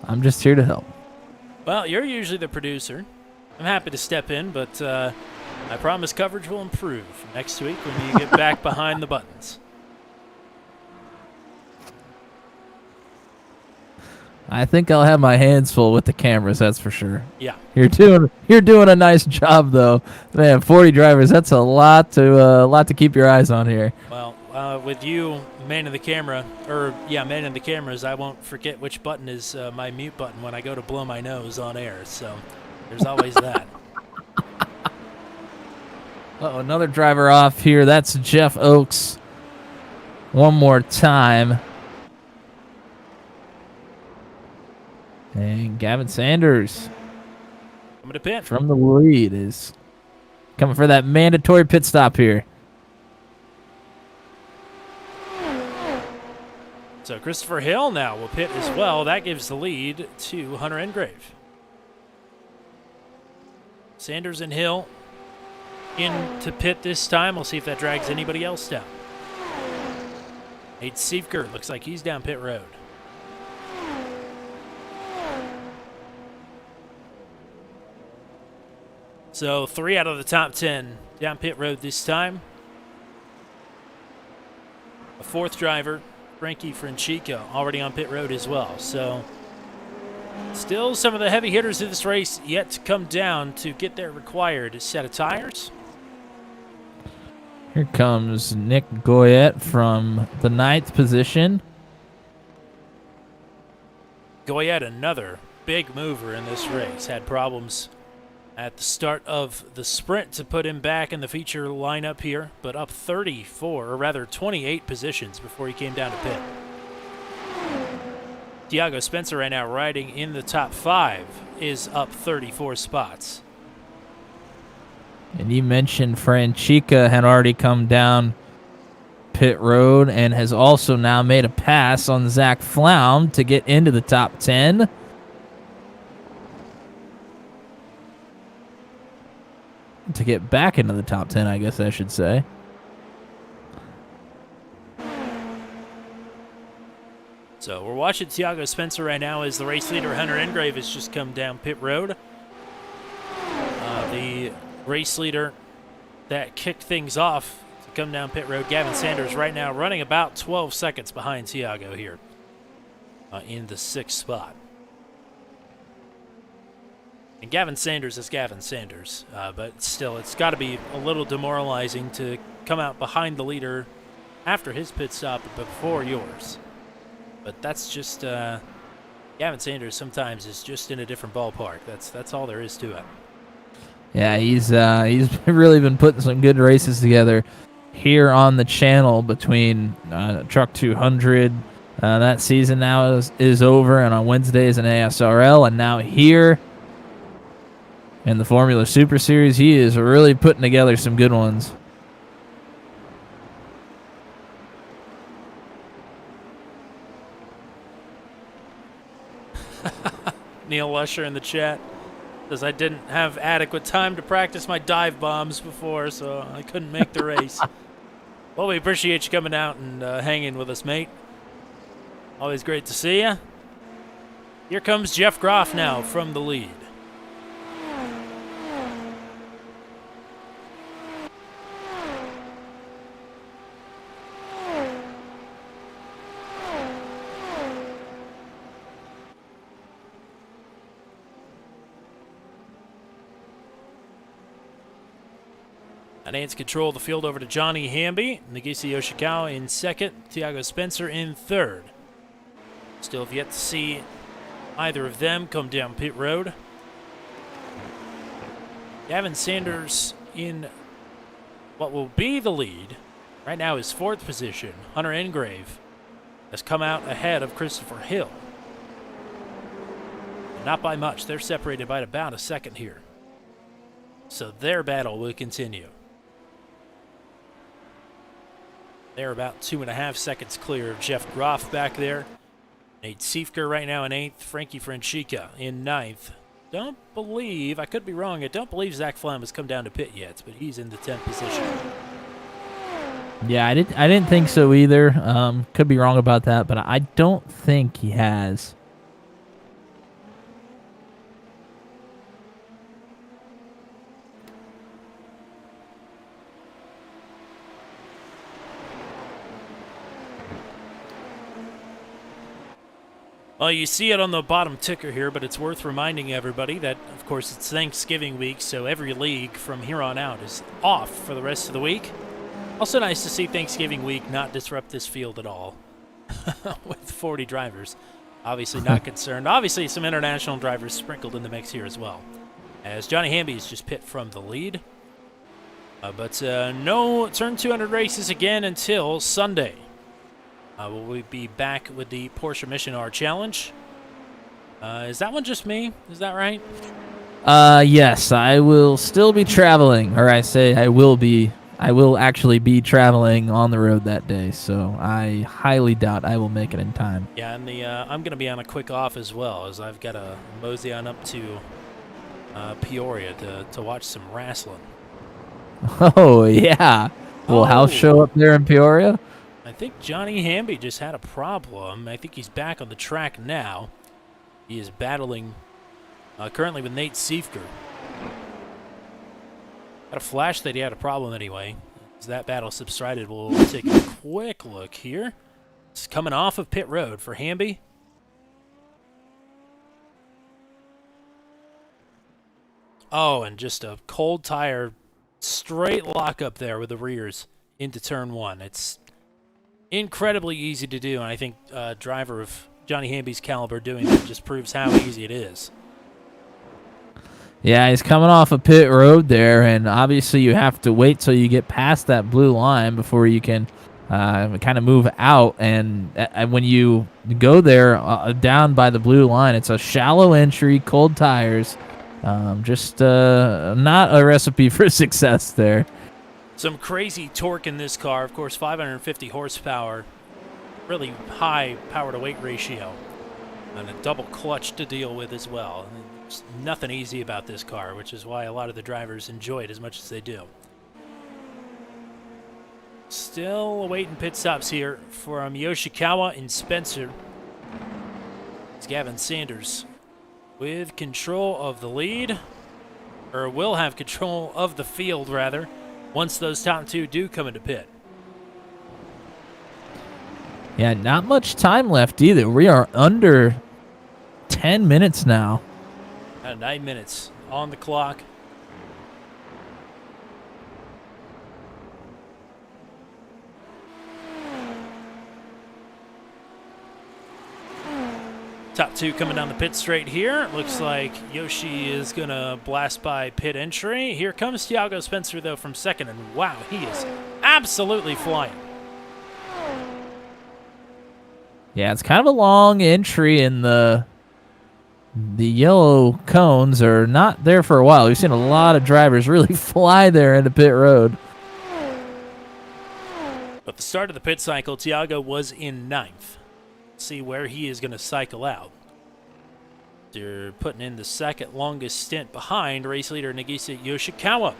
I'm just here to help. Well, you're usually the producer. I'm happy to step in, but I promise coverage will improve next week when you get back behind the buttons. I think I'll have my hands full with the cameras, that's for sure. Yeah. You're doing a nice job though. Man, 40 drivers, that's a lot to keep your eyes on here. Well, with you manning the camera, manning the cameras, I won't forget which button is my mute button when I go to blow my nose on air. So there's always that. Oh, another driver off here. That's Jeff Oakes. One more time. And Gavin Sanders I'm going to pit. from the lead is coming for that mandatory pit stop here. So Christopher Hill now will pit as well. That gives the lead to Hunter Engrave. Sanders and Hill into pit this time. We'll see if that drags anybody else down. Nate Siefker looks like he's down pit road. So 3 out of the top 10 down pit road this time. A 4th driver, Frankie Franchica, already on pit road as well. So still some of the heavy hitters of this race yet to come down to get their required set of tires. Here comes Nick Goyette from the 9th position. Goyette, another big mover in this race, had problems at the start of the sprint to put him back in the feature lineup here, but up 34, or rather 28 positions before he came down to pit. Tiago Spencer right now riding in the top 5 is up 34 spots. And you mentioned Franchica had already come down pit road and has also now made a pass on Zach Flaum to get into the top 10. To get back into the top 10, I guess I should say. So we're watching Tiago Spencer right now as the race leader Hunter Engrave has just come down pit road. The race leader that kicked things off to come down pit road, Gavin Sanders, right now running about 12 seconds behind Tiago here in the 6th spot. And Gavin Sanders is Gavin Sanders, but still, it's got to be a little demoralizing to come out behind the leader after his pit stop before yours. But that's just Gavin Sanders sometimes is just in a different ballpark. That's all there is to it. Yeah, he's really been putting some good races together here on the channel between Truck 200. That season now is over, and on Wednesdays in ASRL, and now here in the Formula Super Series, he is really putting together some good ones. Neil Lusher in the chat says, I didn't have adequate time to practice my dive bombs before, so I couldn't make the race. Well, we appreciate you coming out and hanging with us, mate. Always great to see you. Here comes Jeff Groff now from the lead. And Nance control the field over to Johnny Hamby. Nagisa Yoshikawa in 2nd. Tiago Spencer in 3rd. Still have yet to see either of them come down pit road. Gavin Sanders in what will be the lead. Right now is 4th position. Hunter Engrave has come out ahead of Christopher Hill. Not by much. They're separated by about a second here. So their battle will continue. They're about 2.5 seconds clear of Jeff Groff back there. Nate Siefker right now in 8th. Frankie Franchica in 9th. Don't believe, I could be wrong, I don't believe Zach Flaum has come down to pit yet, but he's in the 10th position. Yeah, I didn't think so either. Could be wrong about that, but I don't think he has. Well, you see it on the bottom ticker here, but it's worth reminding everybody that, of course, it's Thanksgiving week, so every league from here on out is off for the rest of the week. Also nice to see Thanksgiving week not disrupt this field at all with 40 drivers. Obviously not concerned. Obviously, some international drivers sprinkled in the mix here as well, as Johnny Hamby's just pit from the lead. But no Turn 200 races again until Sunday. Will we be back with the Porsche Mission R Challenge? Is that one just me? Is that right? Yes, I will still be traveling, or I will actually be traveling on the road that day, so I highly doubt I will make it in time. Yeah, and I'm going to be on a quick off as well, as I've got to mosey on up to Peoria to watch some wrestling. Oh, yeah. Will House show up there in Peoria? I think Johnny Hamby just had a problem. I think he's back on the track now. He is battling currently with Nate Siefker. Got a flash that he had a problem anyway. As that battle subsided, we'll take a quick look here. It's coming off of pit road for Hamby. Oh, and just a cold tire straight lock up there with the rears into turn one. It's incredibly easy to do, and I think a driver of Johnny Hamby's caliber doing that just proves how easy it is. Yeah, he's coming off a pit road there, and obviously you have to wait till you get past that blue line before you can kind of move out. And when you go there down by the blue line, it's a shallow entry, cold tires. Just not a recipe for success there. Some crazy torque in this car. Of course, 550 horsepower. Really high power-to-weight ratio. And a double clutch to deal with as well. There's nothing easy about this car, which is why a lot of the drivers enjoy it as much as they do. Still awaiting pit stops here from Yoshikawa and Spencer. It's Gavin Sanders with control of the lead, or will have control of the field, rather, once those top two do come into pit. Yeah, not much time left either. We are under 10 minutes now. 9 minutes on the clock. Top two coming down the pit straight here. Looks like Yoshi is going to blast by pit entry. Here comes Thiago Spencer, though, from second. And wow, he is absolutely flying. Yeah, it's kind of a long entry, and the yellow cones are not there for a while. We've seen a lot of drivers really fly there into pit road. At the start of the pit cycle, Thiago was in ninth. See where he is going to cycle out. They're putting in the second longest stint behind race leader Nagisa Yoshikawa.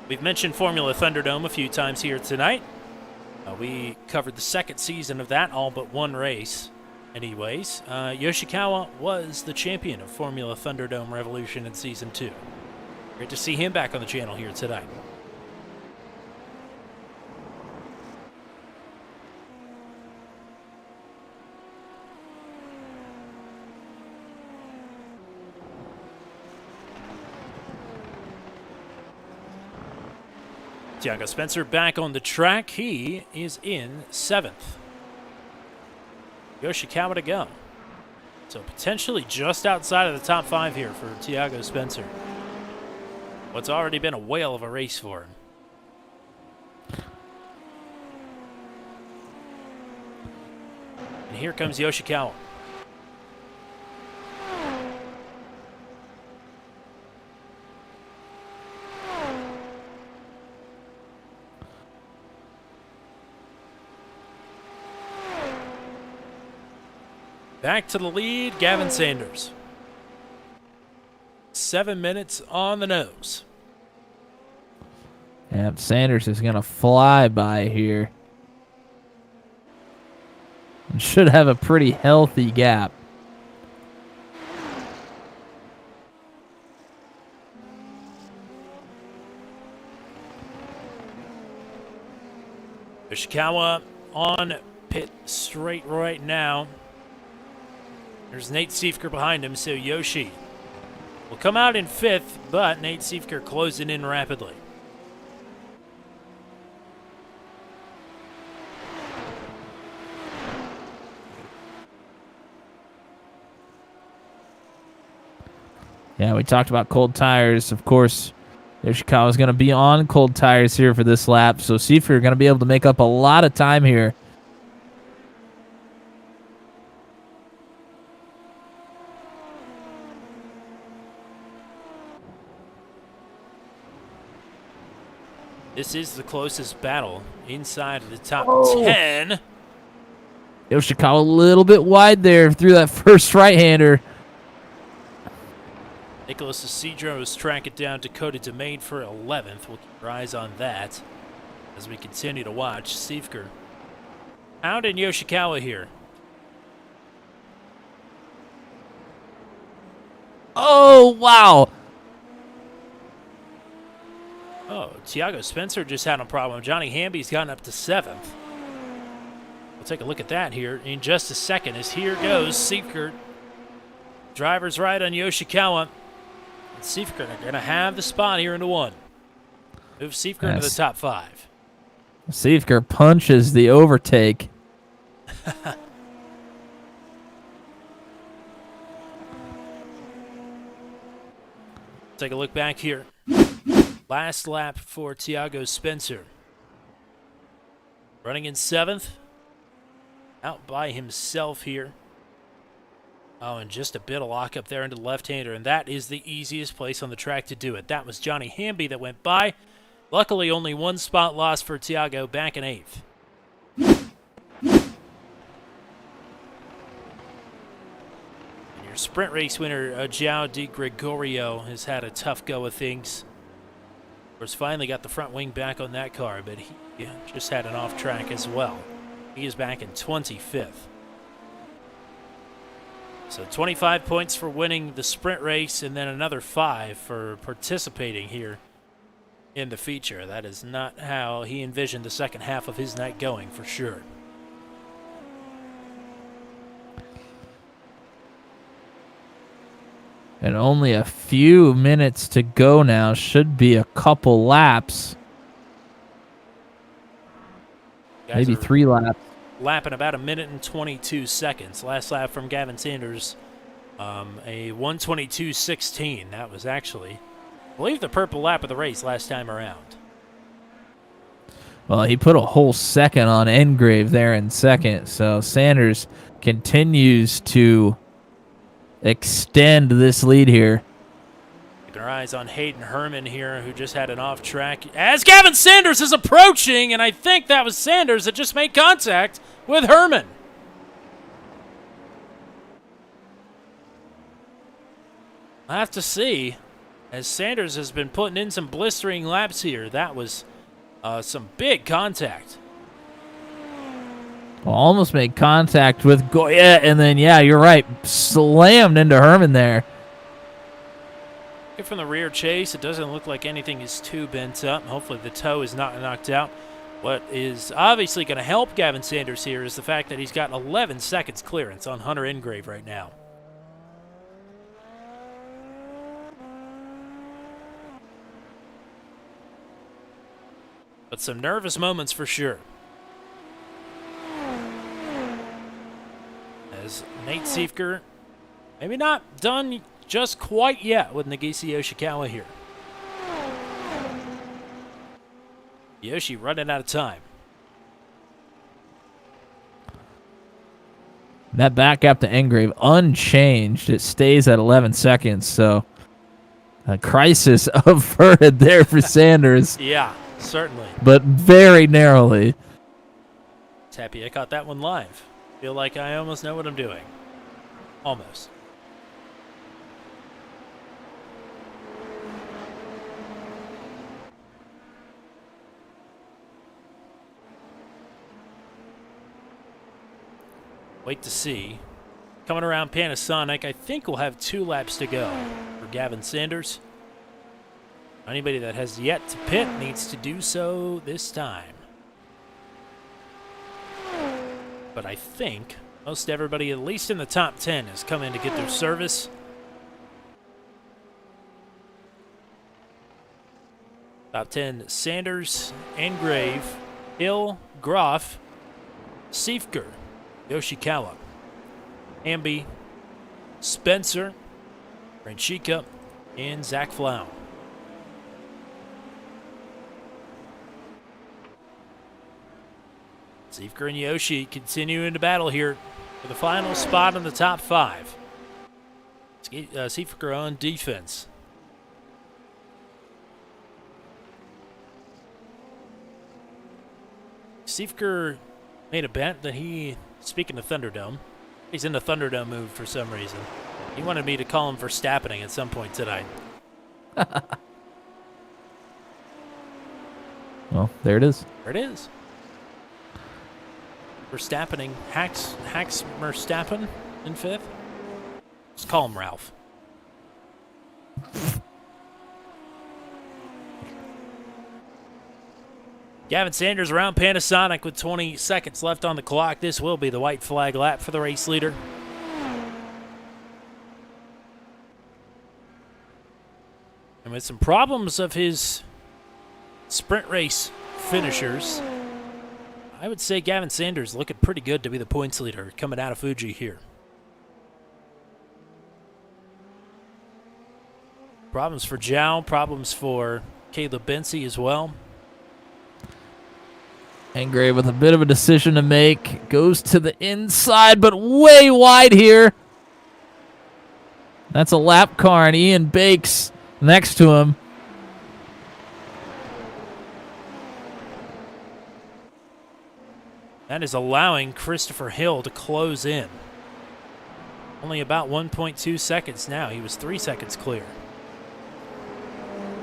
We've mentioned Formula Thunderdome a few times here tonight. We covered the second season of that, all but one race. Anyways, Yoshikawa was the champion of Formula Thunderdome Revolution in Season 2. Great to see him back on the channel here tonight. Thiago Spencer back on the track. He is in 7th. Yoshikawa to go. So potentially just outside of the top 5 here for Thiago Spencer. What's already been a whale of a race for him. And here comes Yoshikawa. Back to the lead, Gavin Sanders. 7 minutes on the nose. And Sanders is going to fly by here. And should have a pretty healthy gap. Yoshikawa on pit straight right now. There's Nate Siefker behind him, so Yoshi will come out in 5th, but Nate Siefker closing in rapidly. Yeah, we talked about cold tires. Of course, Yoshikawa is going to be on cold tires here for this lap, so Siefker going to be able to make up a lot of time here. This is the closest battle inside of the top 10. Yoshikawa a little bit wide there through that first right-hander. Nicholas Isidro track it down Dakota Domain for 11th. We'll keep our eyes on that as we continue to watch Siefker hounding Yoshikawa here. Oh, wow. Oh, Tiago Spencer just had a problem. Johnny Hamby's gotten up to 7th. We'll take a look at that here in just a second as here goes Siefker. Driver's right on Yoshikawa. And Siefker are going to have the spot here into 1. Move Siefker into the top 5. Siefker punches the overtake. Take a look back here. Last lap for Tiago Spencer. Running in 7th. Out by himself here. Oh, and just a bit of lock up there into the left-hander, and that is the easiest place on the track to do it. That was Johnny Hamby that went by. Luckily, only 1 spot lost for Tiago back in 8th. And your sprint race winner, João Di Gregorio, has had a tough go of things. Of course, finally got the front wing back on that car, but he just had an off track as well. He is back in 25th. So 25 points for winning the sprint race, and then another 5 for participating here in the feature. That is not how he envisioned the second half of his night going, for sure. And only a few minutes to go now. Should be a couple laps. Guys maybe 3 laps. Lapping about 1 minute and 22 seconds. Last lap from Gavin Sanders, a 1:22.16. That was actually, I believe, the purple lap of the race last time around. Well, he put a whole second on Engrave there in second, so Sanders continues to extend this lead here. Keeping our eyes on Hayden Herman here, who just had an off track as Gavin Sanders is approaching, and I think that was Sanders that just made contact with Herman. I'll have to see, as Sanders has been putting in some blistering laps here. That was some big contact. Well, almost made contact with Goya, and then, yeah, you're right, slammed into Herman there. From the rear chase, it doesn't look like anything is too bent up. Hopefully the toe is not knocked out. What is obviously going to help Gavin Sanders here is the fact that he's got 11 seconds clearance on Hunter Engrave right now. But some nervous moments for sure. As Nate Siefker, maybe not done just quite yet with Nagisa Yoshikawa here. Yoshi running out of time. That back gap to Engrave unchanged. It stays at 11 seconds, so a crisis averted there for Sanders. Yeah, certainly. But very narrowly. Just happy I caught that one live. Feel like I almost know what I'm doing. Almost. Wait to see. Coming around Panasonic, I think we'll have 2 laps to go for Gavin Sanders. Anybody that has yet to pit needs to do so this time. But I think Most everybody, at least in the top 10, has come in to get their service. Top 10, Sanders, Engrave, Hill, Groff, Siefker, Yoshikawa, Hamby, Spencer, Ranchika, and Zach Flau. Siefker and Yoshi continuing to battle here for the final spot in the top 5. Siefker on defense. Siefker made a bet that speaking of Thunderdome, he's in the Thunderdome mood for some reason. He wanted me to call him Verstappening at some point tonight. Well, there it is. There it is. Verstappening, Hacks Verstappen in 5th. Just call him Ralph. Gavin Sanders around Panasonic with 20 seconds left on the clock. This will be the white flag lap for the race leader. And with some problems of his sprint race finishers, I would say Gavin Sanders looking pretty good to be the points leader coming out of Fuji here. Problems for Zhao, problems for Caleb Bency as well. Engrave with a bit of a decision to make. Goes to the inside, but way wide here. That's a lap car, and Ian Bakes next to him. That is allowing Christopher Hill to close in. Only about 1.2 seconds now. He was 3 seconds clear.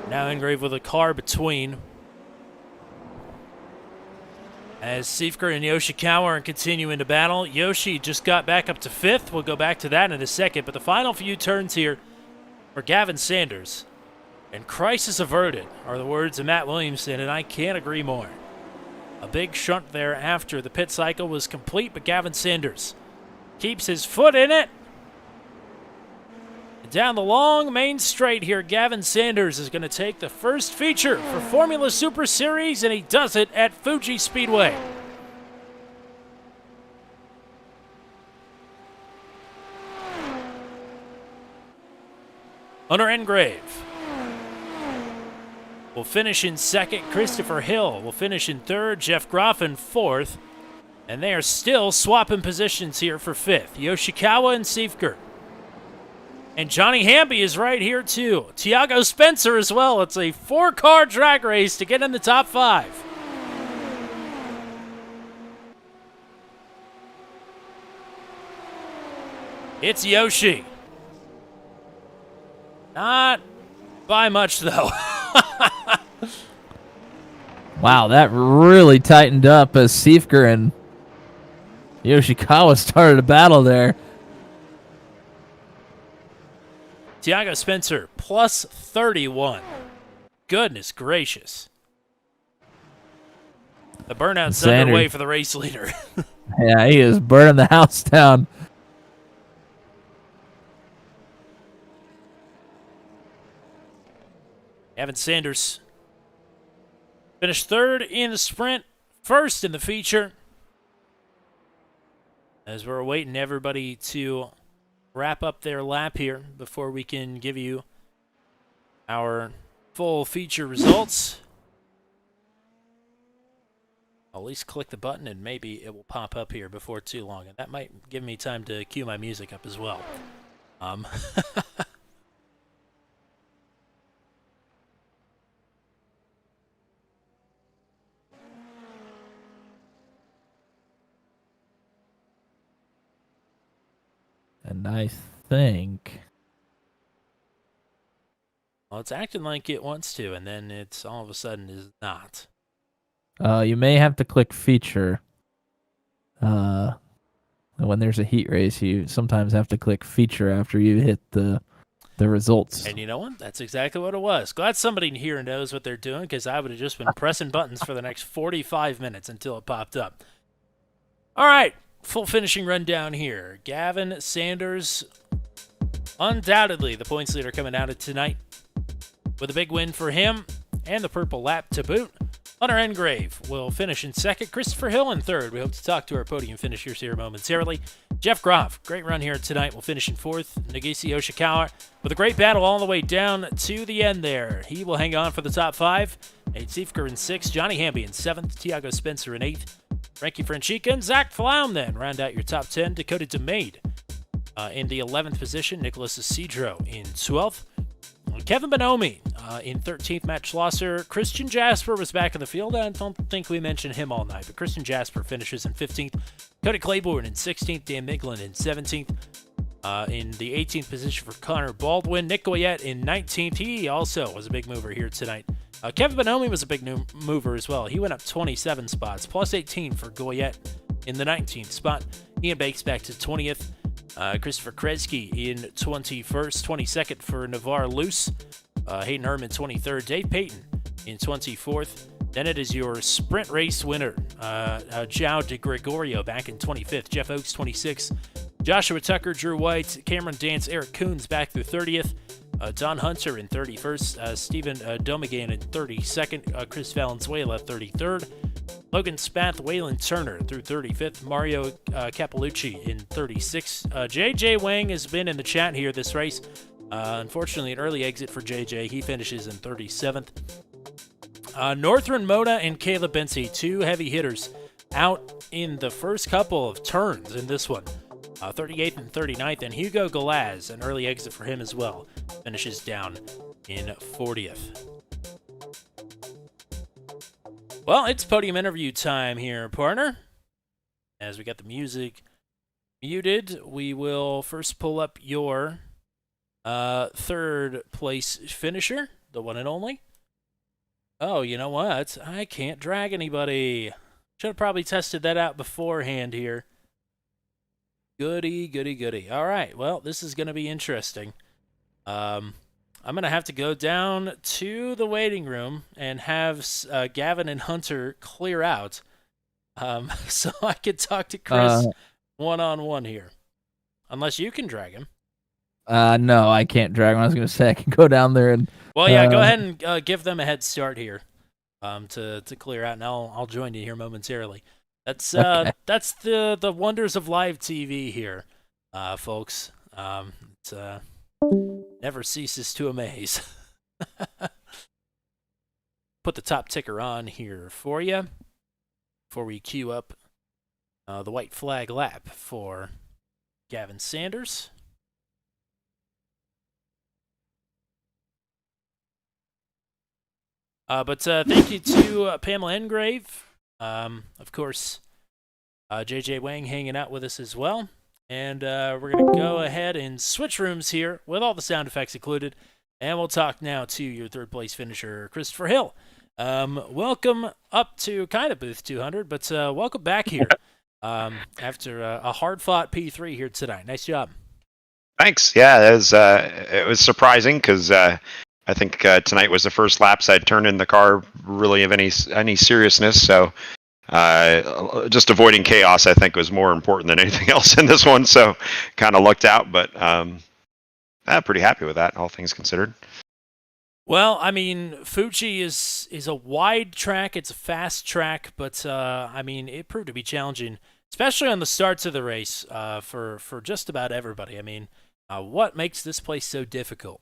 Now Engrave with a car between. As Siefker and Yoshikawa are continuing to battle. Yoshi just got back up to 5th. We'll go back to that in a second. But the final few turns here for Gavin Sanders. And crisis averted are the words of Matt Williamson, and I can't agree more. A big shunt there after the pit cycle was complete, but Gavin Sanders keeps his foot in it. And down the long main straight here, Gavin Sanders is going to take the first feature for Formula Super Series, and he does it at Fuji Speedway. Hunter Engrave will finish in 2nd. Christopher Hill will finish in 3rd. Jeff Groff in 4th. And they are still swapping positions here for 5th. Yoshikawa and Siefker. And Johnny Hamby is right here too. Tiago Spencer as well. It's a 4-car drag race to get in the top 5. It's Yoshi. Not by much though. Wow, that really tightened up as Siefker and Yoshikawa started a battle there. Tiago Spencer, plus 31. Goodness gracious. The burnout's Sanders. underway for the race leader. Yeah, he is burning the house down. Gavin Sanders finished 3rd in the sprint, 1st in the feature. As we're waiting everybody to wrap up their lap here before we can give you our full feature results. I'll at least click the button and maybe it will pop up here before too long. And that might give me time to cue my music up as well. And I think... Well, it's acting like it wants to, and then it's all of a sudden is not. You may have to click feature. When there's a heat race, you sometimes have to click feature after you hit the results. And you know what? That's exactly what it was. Glad somebody here knows what they're doing, because I would have just been pressing buttons for the next 45 minutes until it popped up. All right. full finishing rundown here. Gavin Sanders, undoubtedly the points leader coming out of tonight with a big win for him and the purple lap to boot. Hunter Engrave will finish in second. Christopher Hill in third. We hope to talk to our podium finishers here momentarily. Jeff Groff, great run here tonight, will finish in fourth. Nagisi Yoshikawa with a great battle all the way down to the end there. He will hang on for the top five. Nate Siefker in sixth. Johnny Hamby in seventh. Tiago Spencer in eighth. Frankie Franchica and Zach Flaum then round out your top 10. Dakota DeMade in the 11th position. Nicholas Isidro in 12th. Kevin Bonomi in 13th. Matt Schlosser. Christian Jasper was back in the field. I don't think we mentioned him all night, but Christian Jasper finishes in 15th. Cody Claiborne in 16th. Dan Miglin in 17th. In the 18th position for Connor Baldwin. Nick Goyette in 19th. He also was a big mover here tonight. Kevin Bonomi was a big mover as well. He went up 27 spots, plus 18 for Goyette in the 19th spot. Ian Bakes back to 20th. Christopher Kresge in 21st. 22nd for Navarre Luce. Hayden Herman 23rd. Dave Payton in 24th. Then it is your sprint race winner, Joao de Gregorio back in 25th. Jeff Oakes 26th. Joshua Tucker, Drew White, Cameron Dance, Eric Coons back through 30th. Don Hunter in 31st. Stephen Domigan in 32nd. Chris Valenzuela 33rd. Logan Spath, Waylon Turner through 35th. Mario Capalucci in 36th. JJ Wang has been in the chat here this race. Unfortunately, an early exit for JJ. He finishes in 37th. Northern Moda and Caleb Bensey, two heavy hitters, out in the first couple of turns in this one. 38th and 39th, and Hugo Galaz, an early exit for him as well, finishes down in 40th. Well, it's podium interview time here, partner. As we got the music muted, we will first pull up your third place finisher, the one and only. Oh, you know what? I can't drag anybody. Should have probably tested that out beforehand here. Goody, goody, goody. All right, well, this is going to be interesting. I'm going to have to go down to the waiting room and have Gavin and Hunter clear out so I can talk to Chris one-on-one here. Unless you can drag him. No, I can't drag him. I was going to say I can go down there and... Well, yeah, go ahead and give them a head start here to clear out, and I'll join you here momentarily. That's Okay. That's the wonders of live TV here, folks. It never ceases to amaze. Put the top ticker on here for you before we queue up the white flag lap for Gavin Sanders. But thank you to Pamela Engrave. Of course, JJ Wang hanging out with us as well. And we're going to go ahead and switch rooms here with all the sound effects included. And we'll talk now to your third place finisher, Christopher Hill. Welcome up to kind of booth 200, but welcome back here after a hard-fought P3 here tonight. Nice job. Thanks. Yeah, it was surprising because I think tonight was the first laps I'd turned in the car really of any seriousness. So just avoiding chaos, I think, was more important than anything else in this one. So kind of lucked out, but I'm pretty happy with that, all things considered. Well, I mean, Fuji is a wide track. It's a fast track, but I mean, it proved to be challenging, especially on the starts of the race for just about everybody. I mean, what makes this place so difficult?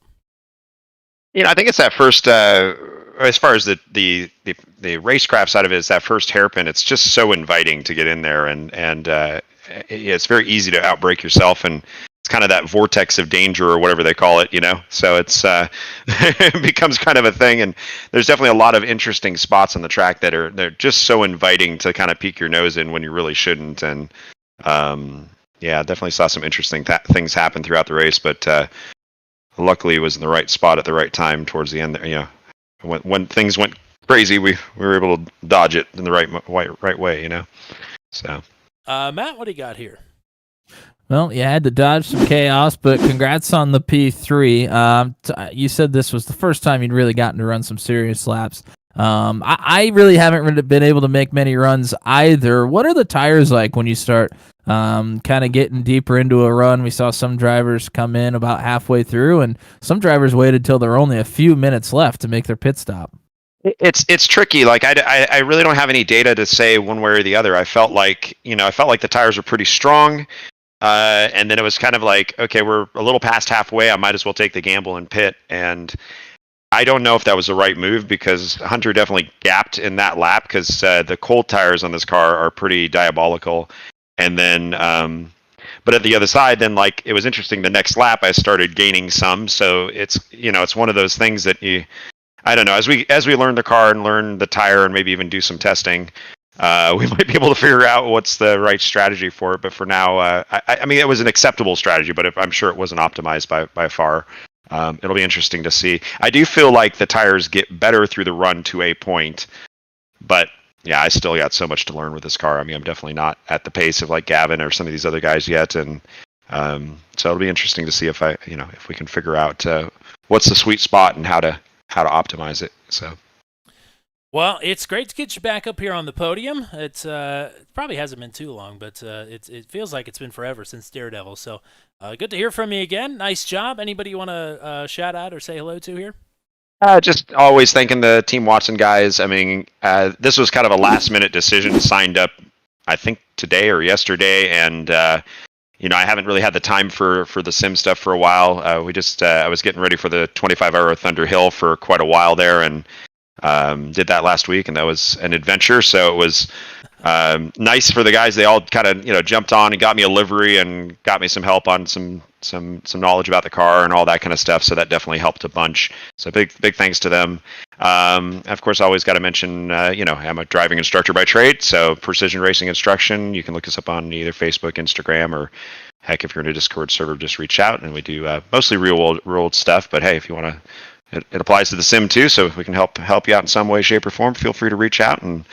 You know, I think it's that first, as far as the racecraft side of it, is that first hairpin. It's just so inviting to get in there, and it's very easy to outbrake yourself, and it's kind of that vortex of danger or whatever they call it, you know. So it's it becomes kind of a thing, and there's definitely a lot of interesting spots on the track they're just so inviting to kind of peek your nose in when you really shouldn't, and yeah, definitely saw some interesting things happen throughout the race, but. Luckily, it was in the right spot at the right time towards the end. There, you know, when things went crazy, we were able to dodge it in the right way. You know, so. Matt, what do you got here? Well, you had to dodge some chaos, but congrats on the P3. You said this was the first time you'd really gotten to run some serious laps. I really haven't been able to make many runs either. What are the tires like when you start kind of getting deeper into a run? We saw some drivers come in about halfway through, and some drivers waited till there were only a few minutes left to make their pit stop. It's tricky. Like I really don't have any data to say one way or the other. I felt like the tires were pretty strong. And then it was kind of like, okay, we're a little past halfway. I might as well take the gamble and pit. And I don't know if that was the right move because Hunter definitely gapped in that lap because the cold tires on this car are pretty diabolical. And then, but at the other side, then like it was interesting. The next lap, I started gaining some. So it's one of those things that I don't know. As we learn the car and learn the tire and maybe even do some testing, we might be able to figure out what's the right strategy for it. But for now, I mean, it was an acceptable strategy, but I'm sure it wasn't optimized by far. It'll be interesting to see. I do feel like the tires get better through the run to a point, but yeah, I still got so much to learn with this car. I mean, I'm definitely not at the pace of like Gavin or some of these other guys yet, and so it'll be interesting to see if we can figure out what's the sweet spot and how to optimize it. So. Well, it's great to get you back up here on the podium. It probably hasn't been too long, but it feels like it's been forever since Daredevil. So good to hear from you again. Nice job. Anybody you want to shout out or say hello to here? Just always thanking the Team Watson guys. I mean, this was kind of a last-minute decision. Signed up, I think, today or yesterday, and I haven't really had the time for the sim stuff for a while. I was getting ready for the 25-hour Thunder Hill for quite a while there, and did that last week, and that was an adventure. So it was nice for the guys. They all kind of jumped on and got me a livery and got me some help on some knowledge about the car and all that kind of stuff. So that definitely helped a bunch. So big thanks to them. Of course, I always got to mention I'm a driving instructor by trade, so Precision Racing Instruction. You can look us up on either Facebook, Instagram, or heck, if you're in a Discord server, just reach out, and we do mostly real world stuff. But hey, if you want to. It applies to the sim too, so if we can help you out in some way, shape, or form, feel free to reach out, and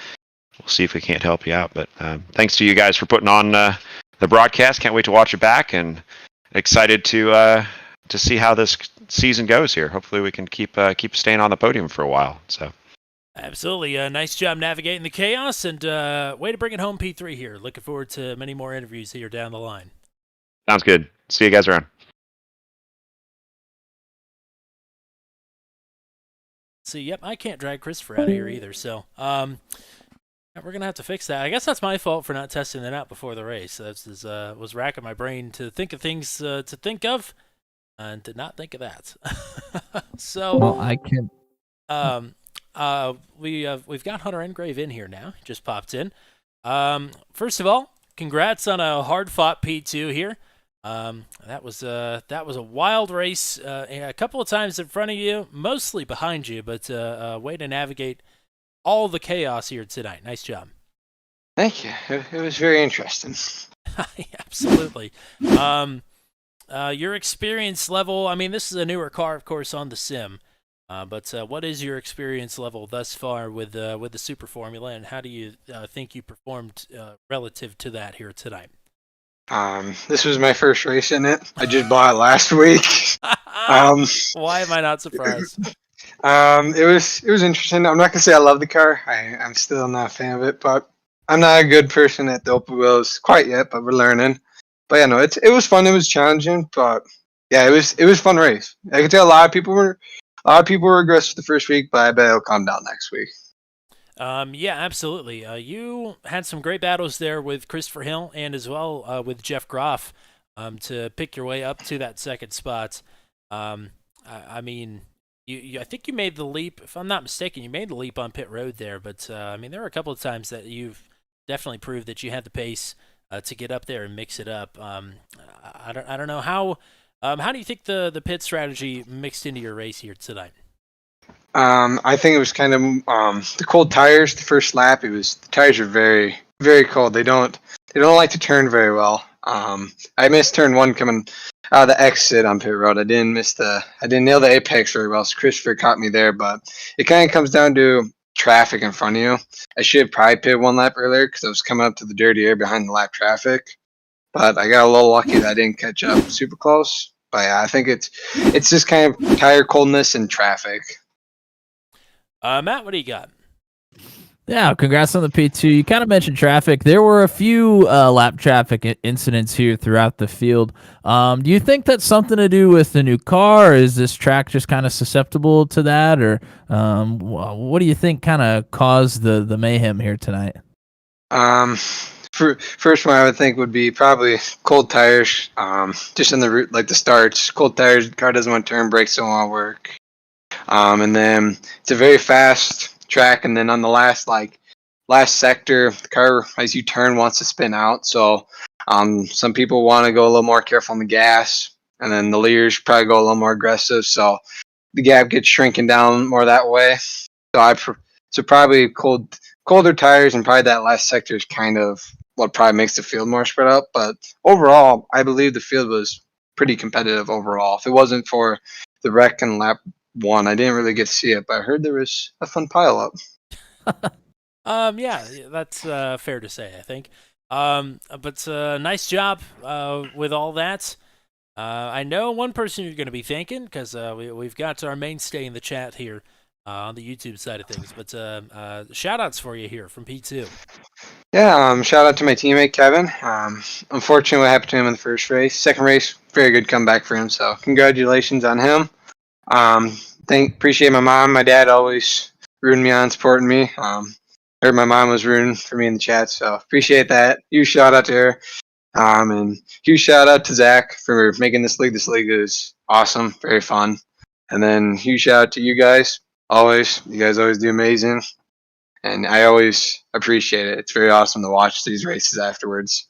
we'll see if we can't help you out. But thanks to you guys for putting on the broadcast. Can't wait to watch it back, and excited to see how this season goes here. Hopefully, we can keep staying on the podium for a while. So. Absolutely. Nice job navigating the chaos, and way to bring it home, P3 here. Looking forward to many more interviews here down the line. Sounds good. See you guys around. See, yep, I can't drag Christopher out of here either, so we're going to have to fix that. I guess that's my fault for not testing that out before the race. That was racking my brain to think of things to think of, and did not think of that. So, well, I can. We've got Hunter Engrave in here now. Just popped in. First of all, congrats on a hard-fought P2 here. That was a wild race. A couple of times in front of you, mostly behind you, but way to navigate all the chaos here tonight. Nice job. Thank you. It was very interesting. Absolutely. Your experience level. I mean, this is a newer car, of course, on the sim. But what is your experience level thus far with the Super Formula, and how do you think you performed relative to that here tonight? This was my first race in it. I just bought it last week. Why am I not surprised? It was interesting. I'm not gonna say I love the car. I'm still not a fan of it, but I'm not a good person at the open wheels quite yet. But we're learning. But yeah, no, it was fun. It was challenging, but yeah, it was a fun race. I could tell a lot of people were aggressive the first week, but I bet it'll calm down next week. Yeah, absolutely. You had some great battles there with Christopher Hill and as well with Jeff Groff to pick your way up to that second spot. I mean, I think you made the leap. If I'm not mistaken, you made the leap on pit road there. But I mean, there were a couple of times that you've definitely proved that you had the pace to get up there and mix it up. I don't know how do you think the pit strategy mixed into your race here tonight? I think it was kind of the cold tires. The first lap, the tires are very, very cold. They don't like to turn very well. I missed turn one coming out of the exit on pit road. I didn't nail the apex very well. So Christopher caught me there, but it kind of comes down to traffic in front of you. I should have probably pitted one lap earlier because I was coming up to the dirty air behind the lap traffic, but I got a little lucky that I didn't catch up super close. But yeah, I think it's just kind of tire coldness and traffic. Matt, what do you got? Yeah, congrats on the P2. You kind of mentioned traffic. There were a few lap traffic incidents here throughout the field. Do you think that's something to do with the new car? Or is this track just kind of susceptible to that? Or what do you think kind of caused the mayhem here tonight? First one I would think would be probably cold tires. Just in the route, like the starts, cold tires. Car doesn't want to turn, brakes don't want to work. And then it's a very fast track, and then on the last sector, the car as you turn wants to spin out. So some people want to go a little more careful on the gas, and then the leaders probably go a little more aggressive. So the gap gets shrinking down more that way. So probably colder tires, and probably that last sector is kind of what probably makes the field more spread out. But overall, I believe the field was pretty competitive overall. If it wasn't for the wreck in lap one, I didn't really get to see it, but I heard there was a fun pile up. Yeah, that's fair to say, I think. But nice job with all that. I know one person you're going to be thanking because we've got our mainstay in the chat here on the YouTube side of things. But shout outs for you here from P2. Yeah, shout out to my teammate Kevin. Unfortunately, what happened to him in the first race. Second race, very good comeback for him. So congratulations on him. Appreciate my mom, my dad always rooting me on, supporting me. Heard my mom was rooting for me in the chat, so appreciate that. Huge shout out to her. And huge shout out to Zach for making this league. This league is awesome, very fun. And then huge shout out to you guys. Always, you guys always do amazing, and I always appreciate it. It's very awesome to watch these races afterwards.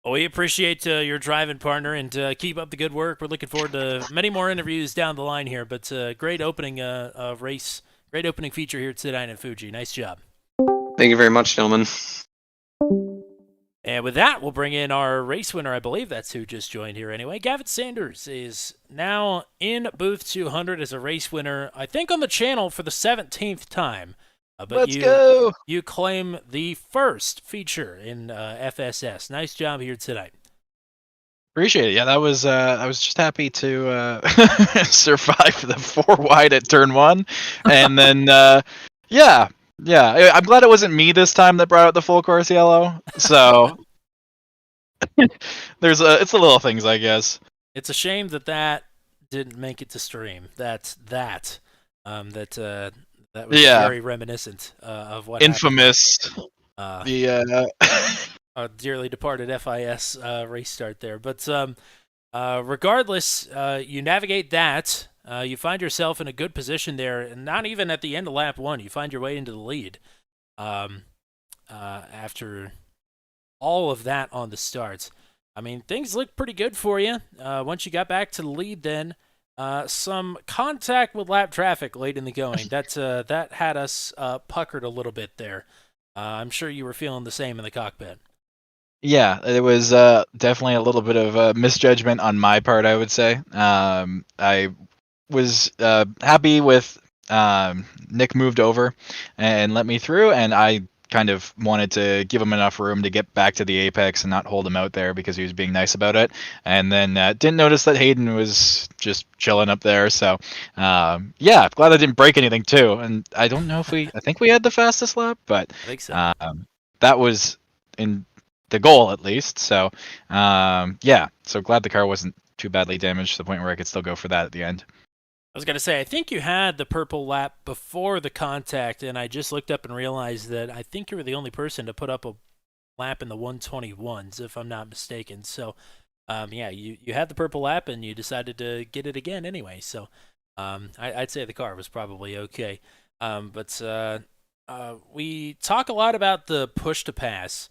Well, we appreciate your driving partner, and keep up the good work. We're looking forward to many more interviews down the line here. But great opening race, great opening feature here tonight at Fuji. Nice job. Thank you very much, gentlemen. And with that, we'll bring in our race winner. I believe that's who just joined here anyway. Gavin Sanders is now in booth 200 as a race winner, I think on the channel for the 17th time. But Let's go! You claim the first feature in FSS. Nice job here tonight. Appreciate it. Yeah, that was. I was just happy to survive the 4 wide at turn 1, and then yeah. I'm glad it wasn't me this time that brought out the full course yellow. So it's the little things, I guess. It's a shame that didn't make it to stream. That was very reminiscent of what infamous. happened. Dearly departed FIS race start there. But regardless, you navigate that. You find yourself in a good position there, and not even at the end of lap 1. You find your way into the lead after all of that on the starts. I mean, things looked pretty good for you. Once you got back to the lead then, some contact with lap traffic late in the going. That had us puckered a little bit there. I'm sure you were feeling the same in the cockpit. Yeah, it was definitely a little bit of a misjudgment on my part, I would say. I was happy with Nick moved over and let me through, and I kind of wanted to give him enough room to get back to the apex and not hold him out there because he was being nice about it. And then didn't notice that Hayden was just chilling up there. So yeah, glad I didn't break anything too. And I don't know if I think we had the fastest lap, but I think so. That was in the goal at least. So yeah, so glad the car wasn't too badly damaged to the point where I could still go for that at the end. I was going to say, I think you had the purple lap before the contact, and I just looked up and realized that I think you were the only person to put up a lap in the 121s, if I'm not mistaken. So, yeah, you had the purple lap, and you decided to get it again anyway. So, I'd say the car was probably okay. But we talk a lot about the push to pass,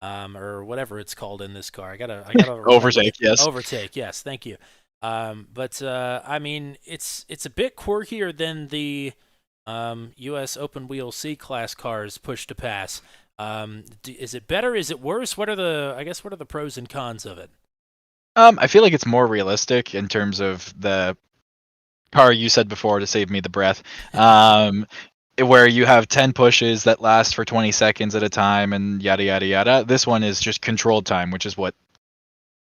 or whatever it's called in this car. I gotta overtake. Yes. Overtake. Yes. Thank you. But I mean, it's a bit quirkier than the U.S. open wheel C class cars push to pass. Is it better? Is it worse? What are the pros and cons of it? I feel like it's more realistic in terms of the car you said before to save me the breath. Where you have 10 pushes that last for 20 seconds at a time and yada yada yada. This one is just controlled time, which is what,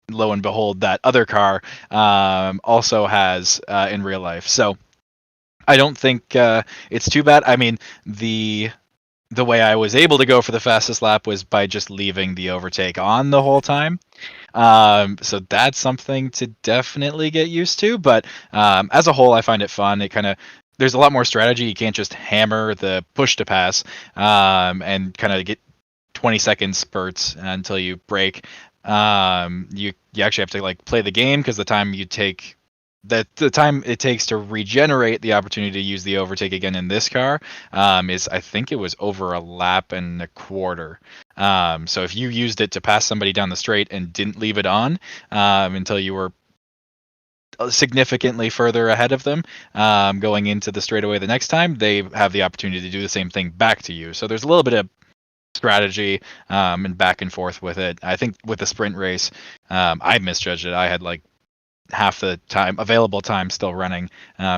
lo and behold, that other car also has in real life. So I don't think it's too bad. I mean, the way I was able to go for the fastest lap was by just leaving the overtake on the whole time. So that's something to definitely get used to. But as a whole, I find it fun. It kind of there's a lot more strategy. You can't just hammer the push to pass and kind of get 20-second spurts until you break. You actually have to like play the game because the time you take the time it takes to regenerate the opportunity to use the overtake again in this car is I think it was over a lap and a quarter. So if you used it to pass somebody down the straight and didn't leave it on until you were significantly further ahead of them going into the straightaway the next time, they have the opportunity to do the same thing back to you. So there's a little bit of strategy and back and forth with it. I think with the sprint race, I misjudged it. I had like half the time available time still running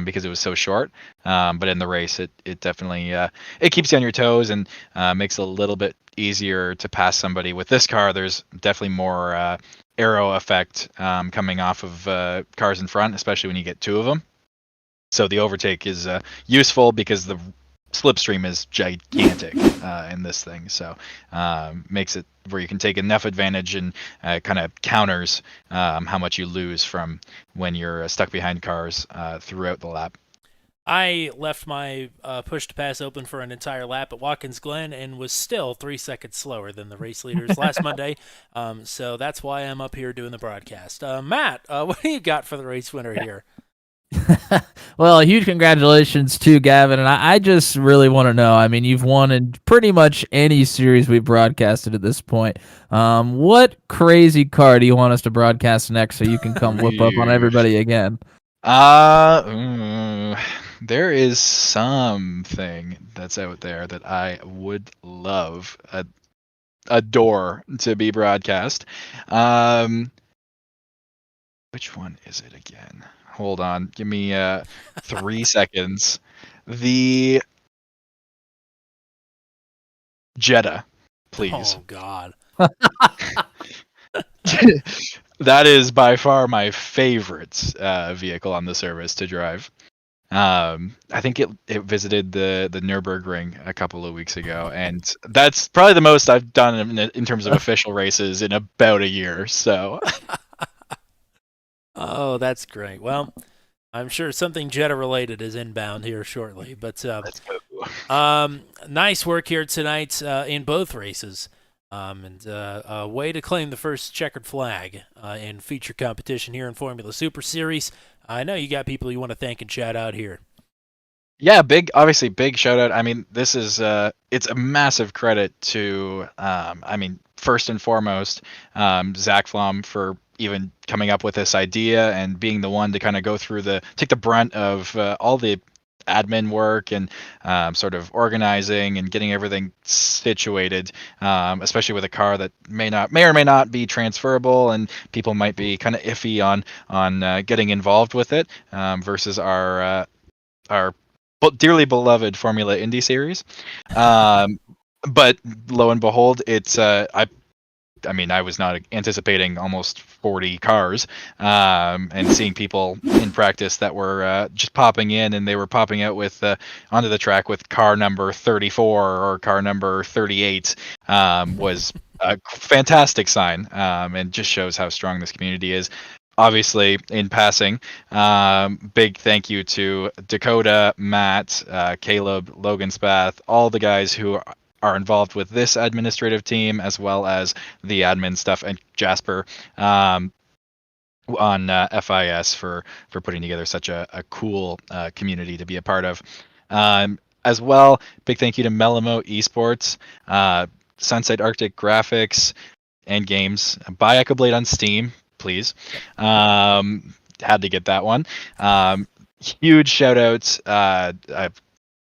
because it was so short. But in the race, it definitely it keeps you on your toes and makes it a little bit easier to pass somebody. With this car, there's definitely more arrow effect coming off of cars in front, especially when you get two of them. So the overtake is useful because the slipstream is gigantic in this thing, so makes it where you can take enough advantage and kind of counters how much you lose from when you're stuck behind cars throughout the lap. I left my push to pass open for an entire lap at Watkins Glen and was still 3 seconds slower than the race leaders last Monday. So that's why I'm up here doing the broadcast. Matt, what do you got for the race winner here? Well, huge congratulations to Gavin, and I just really want to know. I mean, you've won in pretty much any series we've broadcasted at this point. What crazy car do you want us to broadcast next so you can come whip up on everybody again? There is something that's out there that I would love, adore to be broadcast. Which one is it again? Hold on, give me 3 seconds. The Jetta, please. Oh, God. That is by far my favorite vehicle on the service to drive. I think it visited the Nürburgring a couple of weeks ago, and that's probably the most I've done in terms of official races in about a year. So, Oh, that's great. Well, I'm sure something Jetta related is inbound here shortly. But let's go. nice work here tonight in both races. And a way to claim the first checkered flag in feature competition here in Formula Super Series. I know you got people you want to thank and shout out here. Yeah, obviously big shout out. I mean, this is it's a massive credit to I mean, first and foremost, Zach Flom for even coming up with this idea and being the one to kind of take the brunt of all the admin work and sort of organizing and getting everything situated, especially with a car that may or may not be transferable, and people might be kind of iffy on getting involved with it versus our dearly beloved Formula Indy series. But lo and behold, it's I mean, I was not anticipating almost 40 cars and seeing people in practice that were just popping in, and they were popping out with onto the track with car number 34 or car number 38 was a fantastic sign and just shows how strong this community is. Obviously, in passing, big thank you to Dakota, Matt, Caleb, Logan Spath, all the guys who are involved with this administrative team, as well as the admin stuff, and Jasper on FIS for putting together such a cool community to be a part of. As well, big thank you to Melamo Esports, Sunset Arctic Graphics and Games, buy EchoBlade on Steam, please. Had to get that one. Huge shout outs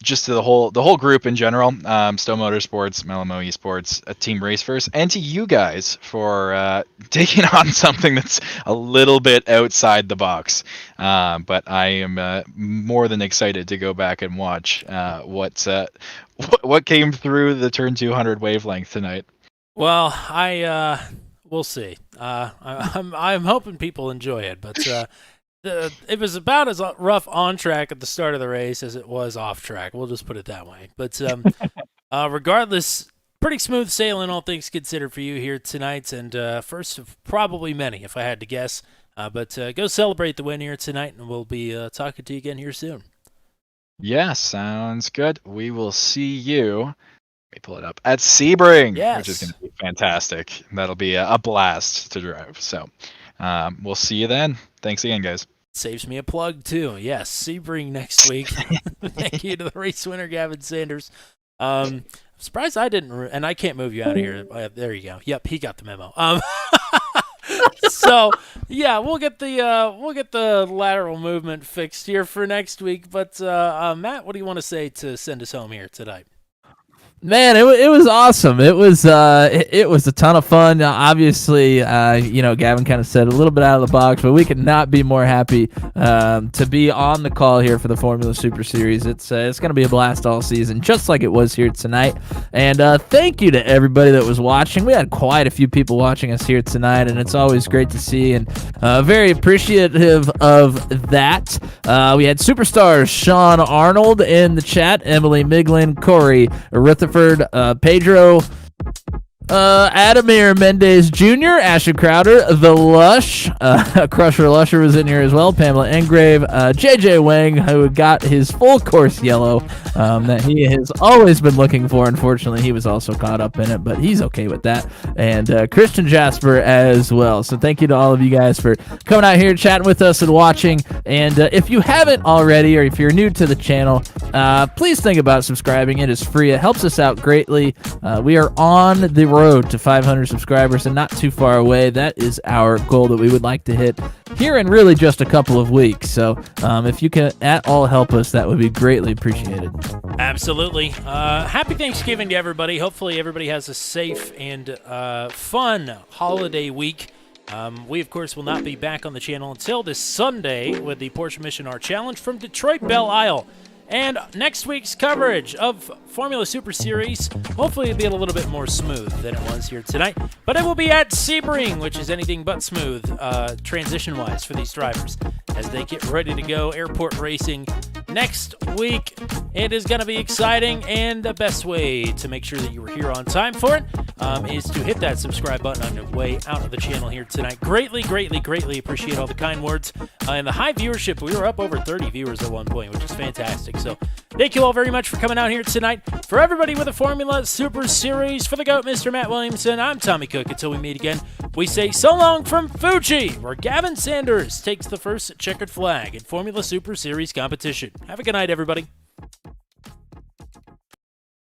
just to the whole group in general, Stowe Motorsports, Melamo Esports, Team Raceverse, and to you guys for taking on something that's a little bit outside the box. But I am more than excited to go back and watch what came through the Turn 200 wavelength tonight. Well, we'll see. I'm hoping people enjoy it, but it was about as rough on track at the start of the race as it was off track. We'll just put it that way. But regardless, pretty smooth sailing, all things considered, for you here tonight, and first of probably many, if I had to guess. But go celebrate the win here tonight, and we'll be talking to you again here soon. Yeah, sounds good. We will see you. Let me pull it up at Sebring, which is going to be fantastic. That'll be a blast to drive. So we'll see you then. Thanks again, guys. Saves me a plug, too. Yes, Sebring next week. Thank you to the race winner, Gavin Sanders. I'm surprised I didn't, and I can't move you out of here. There you go. Yep, he got the memo. So yeah, we'll get the lateral movement fixed here for next week. But Matt, what do you want to say to send us home here tonight? Man, it was awesome. It was a ton of fun. Obviously, Gavin kind of said a little bit out of the box, but we could not be more happy to be on the call here for the Formula Super Series. It's going to be a blast all season, just like it was here tonight. And thank you to everybody that was watching. We had quite a few people watching us here tonight, and it's always great to see, and very appreciative of that. We had superstars Sean Arnold in the chat, Emily Miglin, Corey Rutherford, Pedro, Adamir Mendez Jr., Ashton Crowder, The Lush, Crusher Lusher was in here as well, Pamela Engrave, JJ Wang, who got his full course yellow that he has always been looking for. Unfortunately, he was also caught up in it, but he's okay with that. And Christian Jasper as well. So thank you to all of you guys for coming out here, chatting with us and watching. And if you haven't already, or if you're new to the channel, please think about subscribing. It is free. It helps us out greatly. We are on the road to 500 subscribers and not too far away. That is our goal that we would like to hit here in really just a couple of weeks. So if you can at all help us, that would be greatly appreciated. Absolutely. Happy Thanksgiving to everybody. Hopefully everybody has a safe and fun holiday week. We, of course, will not be back on the channel until this Sunday with the Porsche Mission R Challenge from Detroit Belle Isle. And next week's coverage of Formula Super Series, hopefully it'll be a little bit more smooth than it was here tonight. But it will be at Sebring, which is anything but smooth transition-wise for these drivers as they get ready to go airport racing next week. It is going to be exciting, and the best way to make sure that you were here on time for it is to hit that subscribe button on your way out of the channel here tonight. Greatly, greatly, greatly appreciate all the kind words and the high viewership. We were up over 30 viewers at one point, which is fantastic. So thank you all very much for coming out here tonight. For everybody with the Formula Super Series, for the GOAT, Mr. Matt Williamson, I'm Tommy Cook. Until we meet again, we say so long from Fuji, where Gavin Sanders takes the first checkered flag in Formula Super Series competition. Have a good night, everybody.